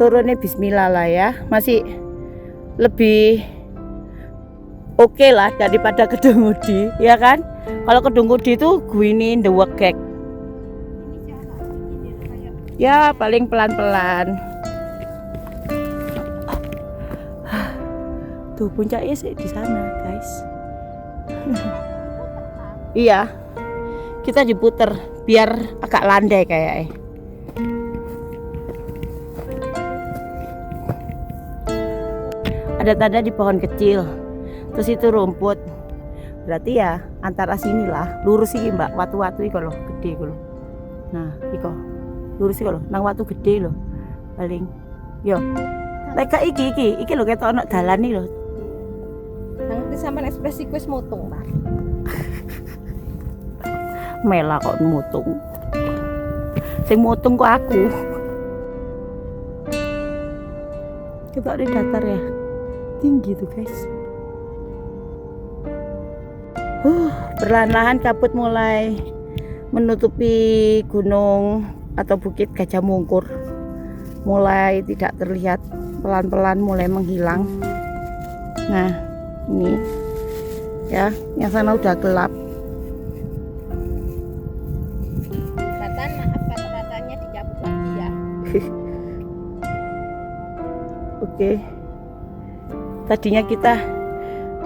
turunnya bismillah lah ya, masih lebih oke lah daripada Kedung Udi, ya kan? Kalau Kedung Udi itu guini ndewegek. Ya paling pelan-pelan. Tuh puncaknya sih di sana guys. Iya, kita diputer biar agak landai kayaknya. Ada tanda di pohon kecil, terus itu rumput. Berarti ya antara sinilah lurus iki Mbak, watu-watu iki lho, gede iku lho. Nah, iko lurus iki lho, nang watu gede lho. Paling yo. Lek iki lho ketok ana dalan iki lho. Nang sampean ekspresi wis mutung, Pak. Mela kok mutung. Sing mutung kok aku. Ketok di datar ya. Tinggi tuh guys. Perlahan-lahan kabut mulai menutupi gunung atau bukit Gajah Mungkur. Mulai tidak terlihat, pelan-pelan mulai menghilang. Nah, ini ya, yang sana udah gelap. Batan, maaf kata-katanya dicabut lagi ya. Oke. Tadinya kita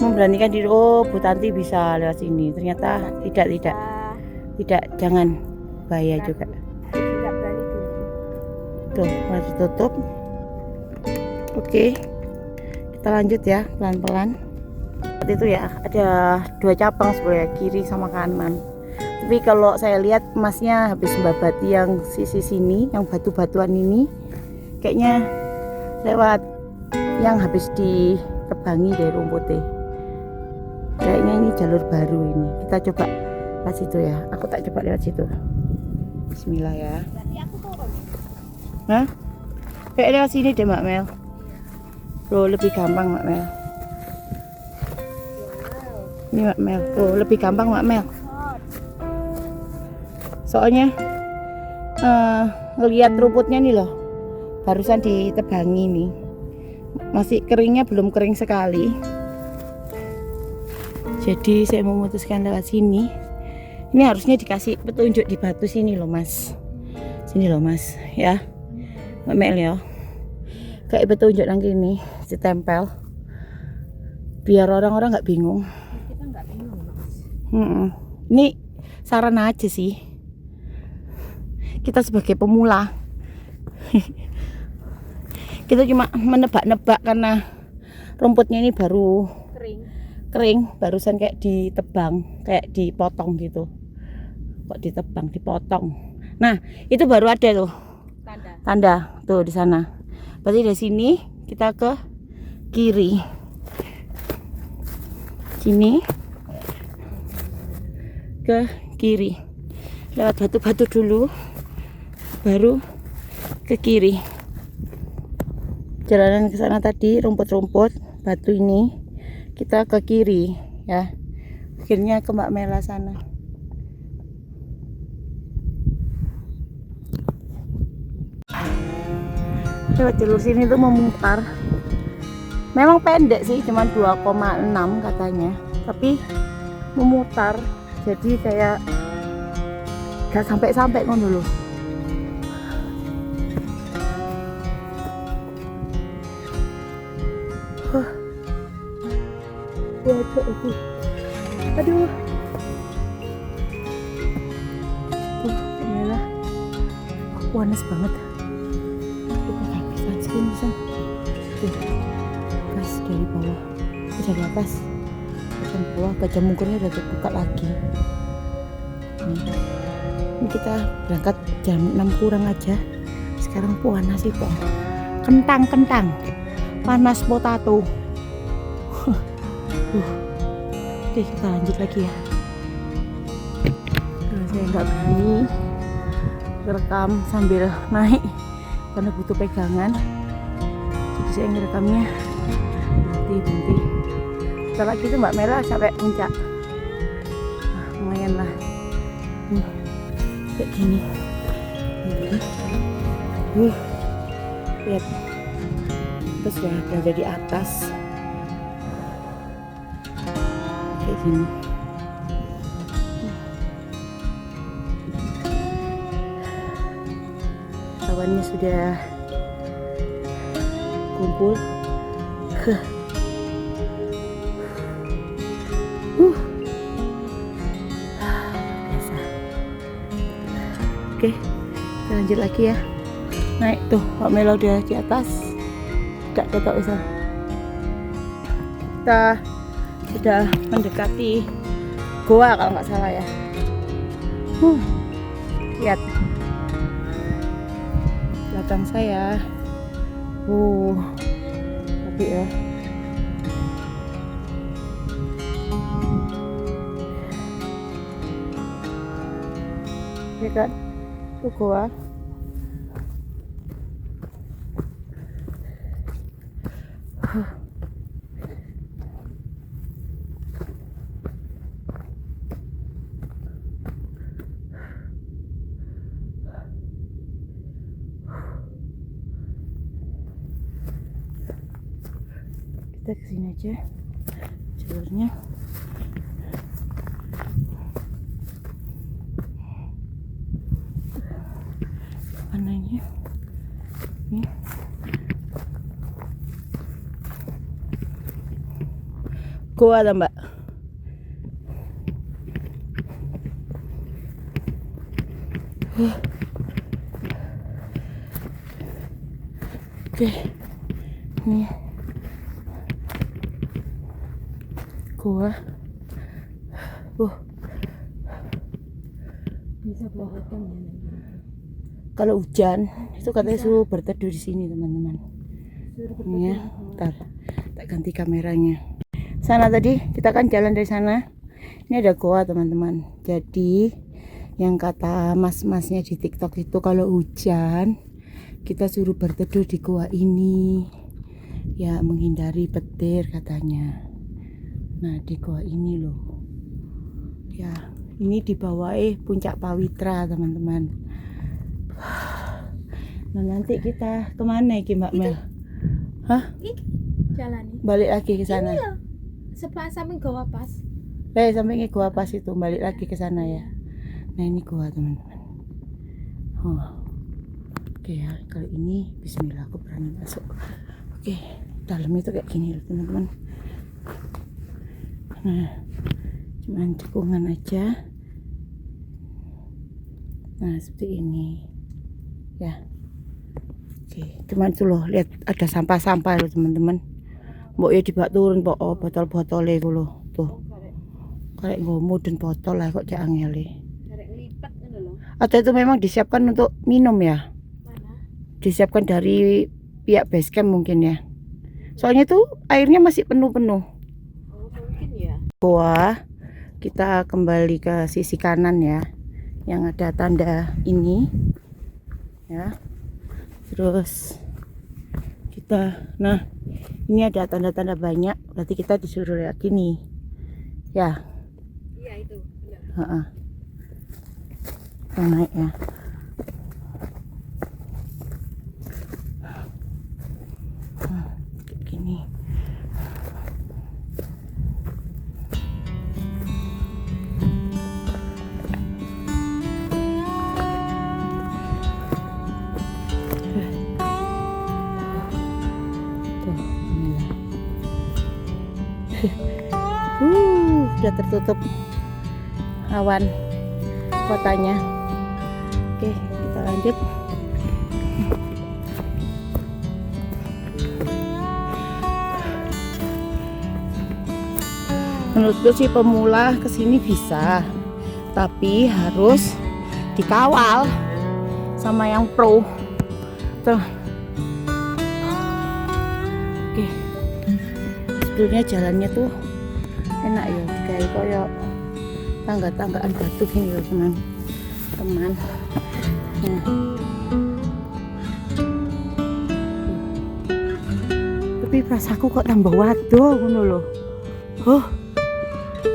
memberanikan diri, oh Bu Tanti bisa lewat sini. Ternyata tidak, jangan bahaya juga. Tidak berani dulu. Tuh, masih tutup. Oke, kita lanjut ya pelan-pelan. Seperti itu ya, ada 2 cabang sebenarnya, kiri sama kanan. Tapi kalau saya lihat emasnya habis membabati yang sisi sini, yang batu-batuan ini, kayaknya lewat yang habis ditebangi dari rumputnya. Kayaknya ini jalur baru ini. Kita coba lewat situ ya. Aku tak coba lewat situ. Bismillah ya. Berarti aku turun. Hah? Kayak lewat sini deh Mbak Mel. Loh, lebih gampang Mbak Mel. Ini Mbak Mel. Tuh, lebih gampang Mbak Mel. Soalnya ngelihat rumputnya nih loh. Barusan ditebangi nih. Masih keringnya belum kering sekali. Jadi saya memutuskan lewat sini. Ini harusnya dikasih petunjuk di batu sini loh Mas. Sini loh Mas ya. Mbak Mel ya. Kayak petunjuk nang kini ditempel. Biar orang-orang nggak bingung. Kita nggak bingung Mas. Ini saran aja sih. Kita sebagai pemula. Kita cuma menebak-nebak karena rumputnya ini baru kering, barusan kayak ditebang, kayak dipotong gitu. Kok ditebang, dipotong. Nah, itu baru ada tuh. Tanda tuh di sana. Berarti dari sini kita ke kiri. Sini ke kiri. Lewat batu-batu dulu, baru ke kiri. Jalanan ke sana tadi rumput-rumput, batu ini kita ke kiri ya. Akhirnya ke Mbak Mela sana. Lewat jalur sini tuh memutar. Memang pendek sih, cuma 2,6 katanya. Tapi memutar. Jadi kayak gak sampai-sampai kan dulu. Aduh. Inilah. Panas banget. Pakai sunscreen bisa. Tuh. Pas dari bawah. Dari atas. Ke bawah, kaca mungkurnya udah terbuka lagi. Ini kita berangkat jam 6 kurang aja. Sekarang panas sih po. Kentang. Panas potato. Oke, kita lanjut lagi ya. Karena saya nggak berani rekam sambil naik karena butuh pegangan. Jadi saya ngerekamnya berhenti. Setelah lagi itu Mbak Mela sampai puncak. Nah, lumayan lah. Kayak gini. Lihat. Terus ya berada di atas. Kayak gini. Awannya sudah kumpul. Biasa. Oke, kita lanjut lagi ya. Naik tuh, Pak Melo udah di atas. Gak ketok bisa. Kita sudah mendekati goa kalau nggak salah ya. Lihat belakang saya. Tapi ya. Ya kan? Itu goa. Kita kesini aja jalurnya. Mananya ini goa ada Mbak. Oke. Nih gua Bisa berrekam ya. kalau hujan itu katanya suruh berteduh di sini teman-teman. Ini ya, ntar tak ganti kameranya. Sana tadi kita kan jalan dari sana. Ini ada goa teman-teman. Jadi yang kata mas-masnya di TikTok itu kalau hujan kita suruh berteduh di goa ini. Ya menghindari petir katanya. Nah di goa ini loh. Ya ini di bawah puncak Pawitra teman-teman. Nah nanti kita kemana iki Mbak Mel? Hah? Jalan nih. Balik lagi ke sana. Sebelah samping goa pas. Sampingnya gua pas itu balik lagi ke sana ya. Nah ini gua teman-teman. Oke ya kali ini Bismillah aku berani masuk. Oke dalam itu kayak gini loh teman-teman. Nah cuman cekungan aja. Nah seperti ini ya. Oke cuman tuh loh lihat ada sampah-sampah loh teman-teman. Mbok ya dibawa turun botol-botolnya itu loh tuh. Kayak ngomong dan botol lah kok cak angel. Atau itu memang disiapkan untuk minum ya? Mana? Disiapkan dari pihak basecamp mungkin ya. Soalnya tuh airnya masih penuh-penuh. Oh mungkin ya. Wah, kita kembali ke sisi kanan ya, yang ada tanda ini, ya. Terus kita, nah ini ada tanda-tanda banyak. Berarti kita disuruh lihat gini, ya. Iya itu. Kita naik ya. Kayak gini. Tuh, inilah. Udah tertutup awan kotanya. Oke, kita lanjut. Menurutku sih pemula kesini bisa, tapi harus dikawal sama yang pro. Tuh. Oke. Sebetulnya jalannya tuh enak ya, kayak koyo tangga-tanggaan batu gini loh teman-teman. Nah. Tapi perasaanku kok tambah waduh ngono loh.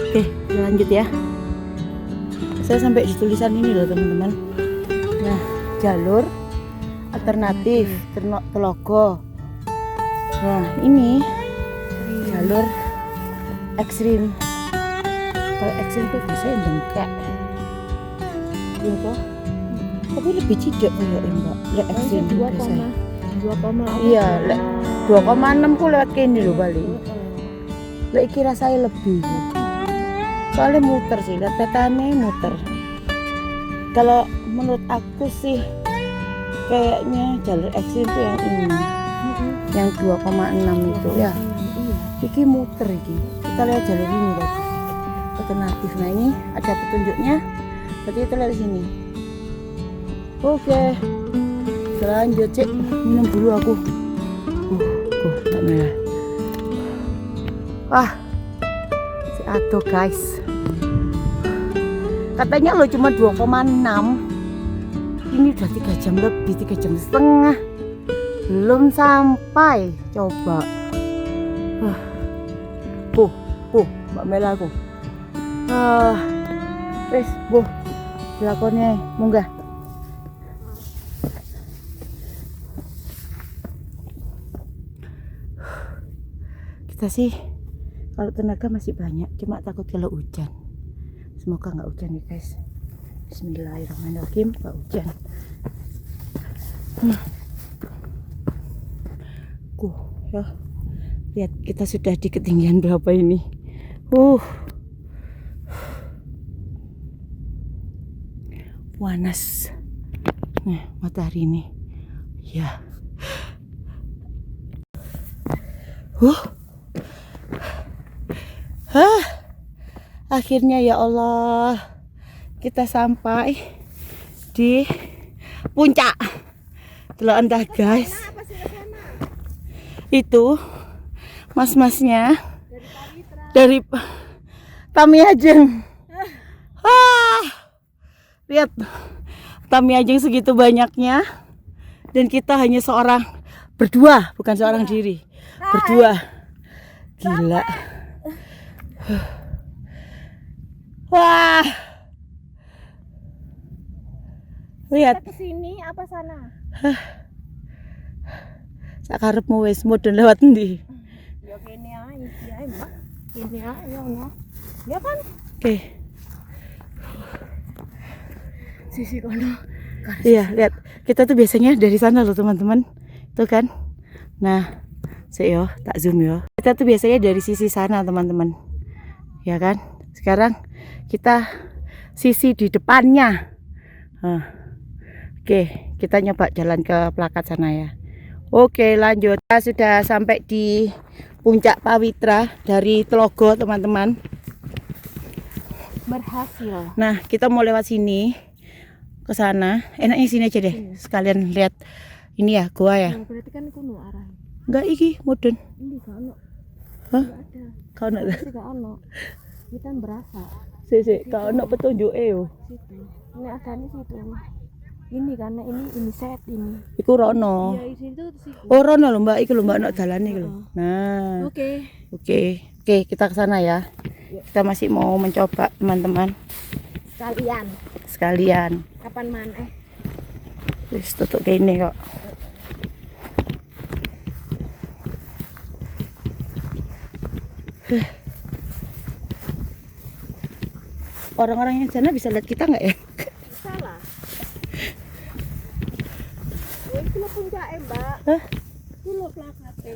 Oke, lanjut ya. Saya sampai di tulisan ini loh teman-teman. Nah, jalur alternatif Telogo. Nah, ini jalur ekstrim. Kalau ekstrim tuh biasanya bengkak. Iya toh? Tapi lebih cidek kayak Mbak. Lek ekstrim 2,6. Iya, lek 2,6 ku lewat kene lho balik. Lek iki rasanya lebih. Soalnya muter sih, lihat petanya muter. Kalau menurut aku sih kayaknya jalur ekstrim tuh yang ini. Yang 2,6 itu ya. Iki muter iki. Kita lihat jalur ini tadi. Alternatif. Nah ini ada petunjuknya. Berarti kita lihat sini. Oke. Lanjut cek. Minum dulu aku. Tak merah. Wah. Si Ato guys. Katanya lo cuma 2,6. Ini udah 3 jam lebih, 3 jam setengah. Belum sampai. Coba. Mbak Mela aku. Wes, lakonnya munggah. Kita sih kalau tenaga masih banyak, cuma takut kalau hujan. Semoga nggak hujan ya guys. Bismillahirrahmanirrahim, nggak hujan. Ya. Lihat kita sudah di ketinggian berapa ini. Panas. Nah, matahari ini. Ya. Akhirnya ya Allah kita sampai di puncak. Delok endah guys. Apa sih sana? Itu mas-masnya dari Tami Ajeng. Lihat Tami Ajeng segitu banyaknya dan kita hanya seorang berdua, bukan seorang diri. Berdua. Gila. Wah. Lihat. Kita kesini apa sana? Sakarepmu wis mudhun lewat endi? Ya kene ae, ya Mbak. Kene ae ya. Ya kan? Oke. Sisi kono. Iya, lihat. Kita tuh biasanya dari sana loh, teman-teman. Tuh kan. Nah, yo, tak zoom yo. Kita tuh biasanya dari sisi sana, teman-teman. Ya kan? Sekarang kita sisi di depannya. Oke, kita nyoba jalan ke plakat sana ya. Oke, lanjut. Kita sudah sampai di puncak Pawitra dari Tlogo, teman-teman. Berhasil. Nah, kita mau lewat sini ke sana. Enaknya sini aja deh. Sekalian lihat ini ya, gua ya. Berarti kan kuno arahnya. Enggak iki, mudun. Ini gak ono. Hah? Gak ada. Kau nak Masih gak ono. Kita berasa. kau nak petunjuk yo. Situ. Ini ada di situ. Ini karena ini set ini. Iku rono. Iya, di situ situ. Oh, rono lho, Mbak. Iku lho, Mbak, nak dalane iku lho. Nah. Oke. Oke, kita ke sana ya. Kita masih mau mencoba, teman-teman. Sekalian. Kapan mana? Wis tutuk kene kok. Orang-orang yang sana bisa lihat kita nggak ya? Salah. Oh, itu lo puncak Mbak. Hah? Itu lo plakate.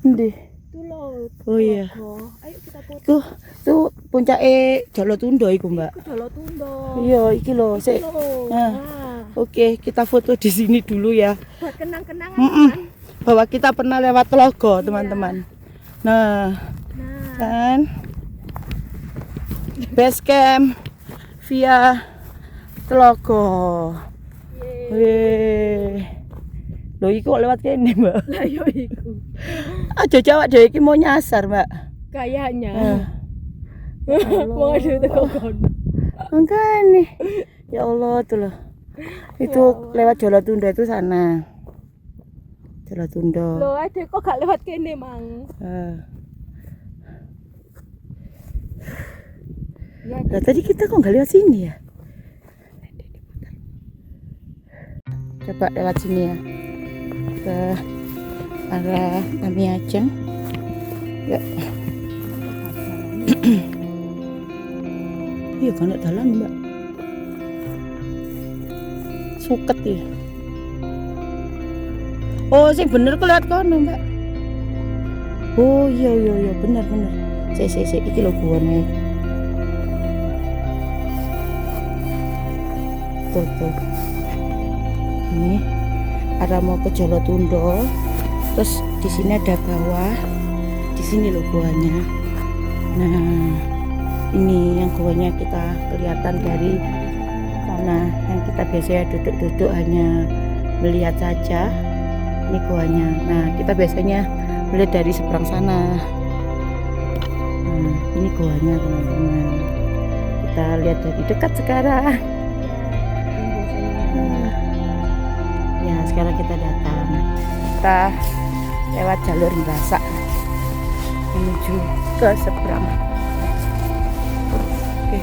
Endi? Itu lo. Oh iya. Ayo kita foto. Tuh puncake Jolotundo iku, Mbak. Itu Jolotundo. Iya, iki lho, sik. Nah. Oke, kita foto di sini dulu ya. Buat kenang-kenangan kan? Bahwa kita pernah lewat Tlogo, teman-teman. Nah, kan base camp via Tlogo. Weh. Lho iku kok lewat kene, Mbak. Lah yo iku. Aja jawab dhewe iki mau nyasar, Mbak. Kayaknya. Mau ada teko kono. Makanya. Ya Allah tuh loh. Itu lewat Jolotundo itu sana. Jolotundo. Loh, ada kok gak lewat kene, Mang. Ya, Nah, tadi kita kok nggak lewat sini ya? Coba lewat sini ya. Ke arah Tami Ajeng. Ya. Iya, kan ada dalan, Mbak. Suket ya. Oh, sing bener ku lewat kono, Mbak. Oh, iya bener. Sik iki lho guane. Tuh. Ini arah mau ke Jolotundo. Terus di sini ada bawah. Di sini loh guanya. Nah, ini yang guanya kita kelihatan dari sana. Yang kita biasanya duduk-duduk hanya melihat saja. Ini guanya. Nah, kita biasanya melihat dari seberang sana. Nah, ini guanya, teman-teman. Kita lihat dari dekat sekarang. Ya, sekarang kita datang. Kita lewat jalur Merasak menuju ke seberang. Oke.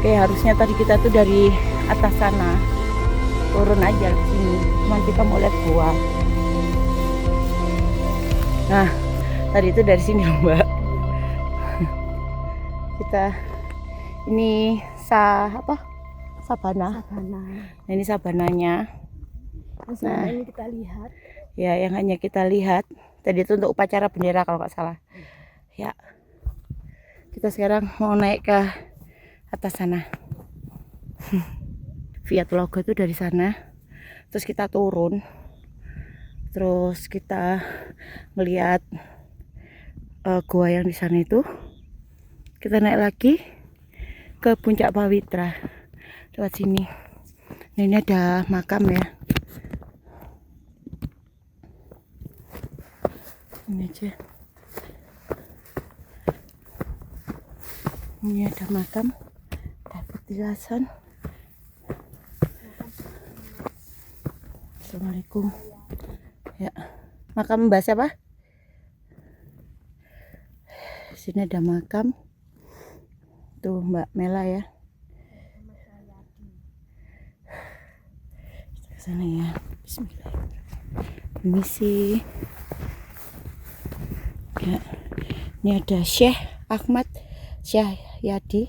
Oke, harusnya tadi kita tuh dari atas sana turun aja ke sini. Cuman kita mau lihat gua. Nah, tadi itu dari sini, Mbak. Kita ini sabana. Sabana. Nah, ini sabananya. Yang selama ini kita lihat. Ya, yang hanya kita lihat. Tadi itu untuk upacara bendera kalau nggak salah. Ya. Kita sekarang mau naik ke atas sana. Fiat Logo itu dari sana. Terus kita turun. Terus kita melihat gua yang di sana itu. Kita naik lagi ke puncak Pawitra lewat sini. Nah, ini ada makam ya. Ini aja. Ini ada makam Datuk Tilasan. Assalamualaikum. Ya, makam Mbak siapa? Di sini ada makam. Tuh Mbak Mela ya. Kita ke sana ya. Bismillahirrahmanirrahim. Permisi. Ya. Ini ada Syekh Ahmad Syahyadi.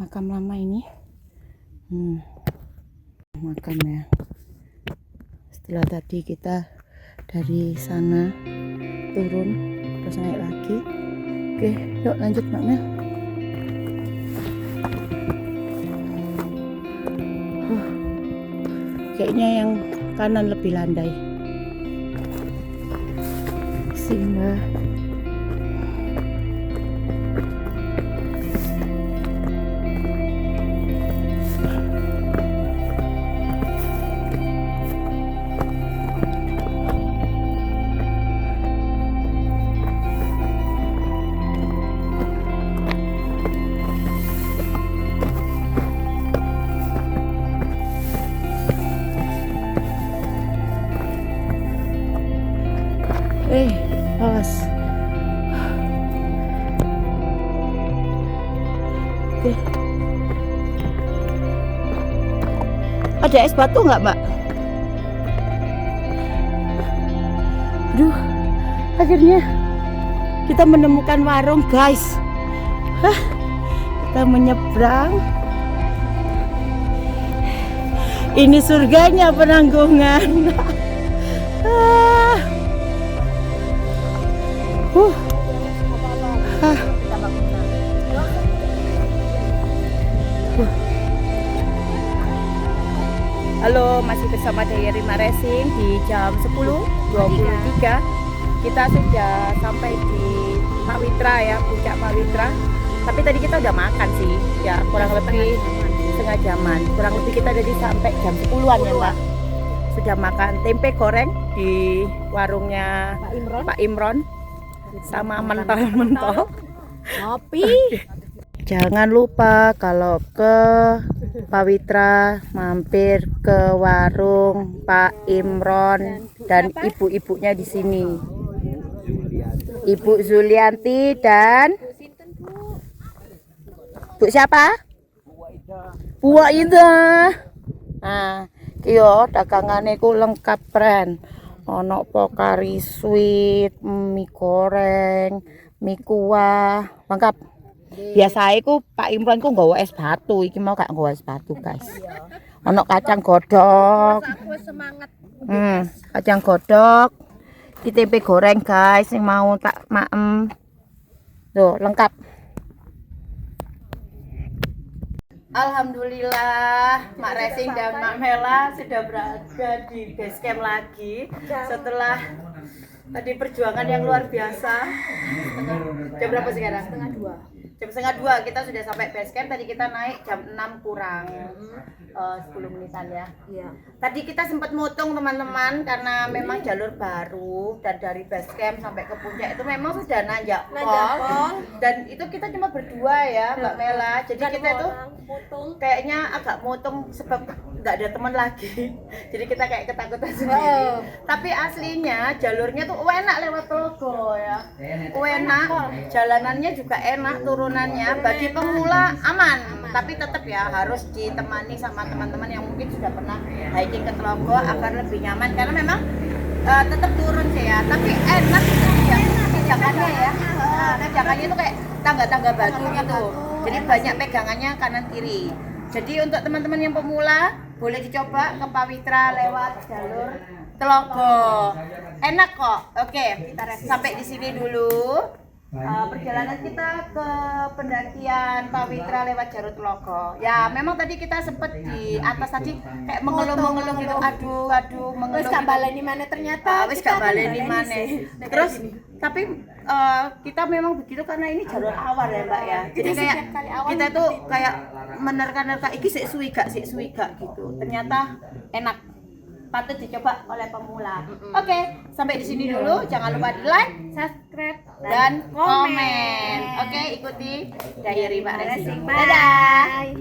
Makam lama ini. Makam ya. Setelah tadi kita dari sana turun terus naik lagi. Oke, yuk lanjut Mbak Mel. Kayaknya yang kanan lebih landai. Sehingga awas. Oke. Ada es batu nggak, Mbak? Aduh, akhirnya kita menemukan warung, guys. Kita menyeberang. Ini surganya Penanggungan. Halo, masih bersama Daya Rima Racing di jam 10.23. Kita sudah sampai di Pawitra ya, puncak Pawitra. Tapi tadi kita udah makan sih, ya kurang lebih setengah jaman. Kurang lebih kita jadi sampai jam 10-an ya Mbak. Sudah makan tempe goreng di warungnya Pak Imron. Sama mentol-mentol. Kopi. Jangan lupa kalau ke Pawitra mampir ke warung Pak Imron dan ibu-ibunya di sini. Ibu Zulianti dan Bu siapa? Bu Ida. Nah, kiyo dagangane ku lengkap brand. Ono pokari sweet, mie goreng, mie kuah, lengkap. Biasa iku Pak Imron ku nggawa es batu, iki mau gak nggawa es batu, guys. Ono kacang godhog. Kacang godhog. Iki tempe goreng, guys, yang mau tak maem. Tuh, lengkap. Alhamdulillah, Mak Racing dan Mak Mela sudah berada di base camp lagi setelah tadi perjuangan yang luar biasa. Jam berapa sekarang? Jam setengah dua kita sudah sampai base camp. Tadi kita naik jam 6 kurang 10 menitan ya. Iya. Tadi kita sempat motong teman-teman karena memang jalur baru dan dari base camp sampai ke puncak itu memang sudah nanjak pol. Dan itu kita cuma berdua ya Mbak Mela. Jadi kita itu kayaknya agak motong sebab nggak ada teman lagi. Jadi kita kayak ketakutan sendiri. Tapi aslinya jalurnya tuh enak lewat Logo ya. Enak, jalanannya juga enak, turunannya bagi pemula aman. Tapi tetap ya harus ditemani sama teman-teman yang mungkin sudah pernah hiking ke Logo agar lebih nyaman karena memang tetap turun sih ya. Tapi enak itu ya pijakannya ya. Pijakannya itu kayak tangga-tangga batu gitu. Jadi banyak pegangannya kanan kiri. Jadi untuk teman-teman yang pemula boleh dicoba ke Pawitra lewat jalur Telogo. Enak kok. Oke, kita sampai di sini dulu. Perjalanan kita ke pendakian Pawitra lewat jalur Telogo. Ya, memang tadi kita sempat di atas tadi kayak mengeluh-mengeluh gitu. Aduh, mengeluh. Wis gak baleni mana ternyata. Wis gak baleni mana. Terus tapi kita memang begitu karena ini jalur awal ya Mbak ya. Jadi kayak kita tuh kayak menerka-nerka iki sik suwi gak gitu. Ternyata enak. Patut dicoba oleh pemula. Oke, sampai di sini dulu. Jangan lupa di like, subscribe dan komen. Oke, ikuti Diary Mbak Resi. Dadah.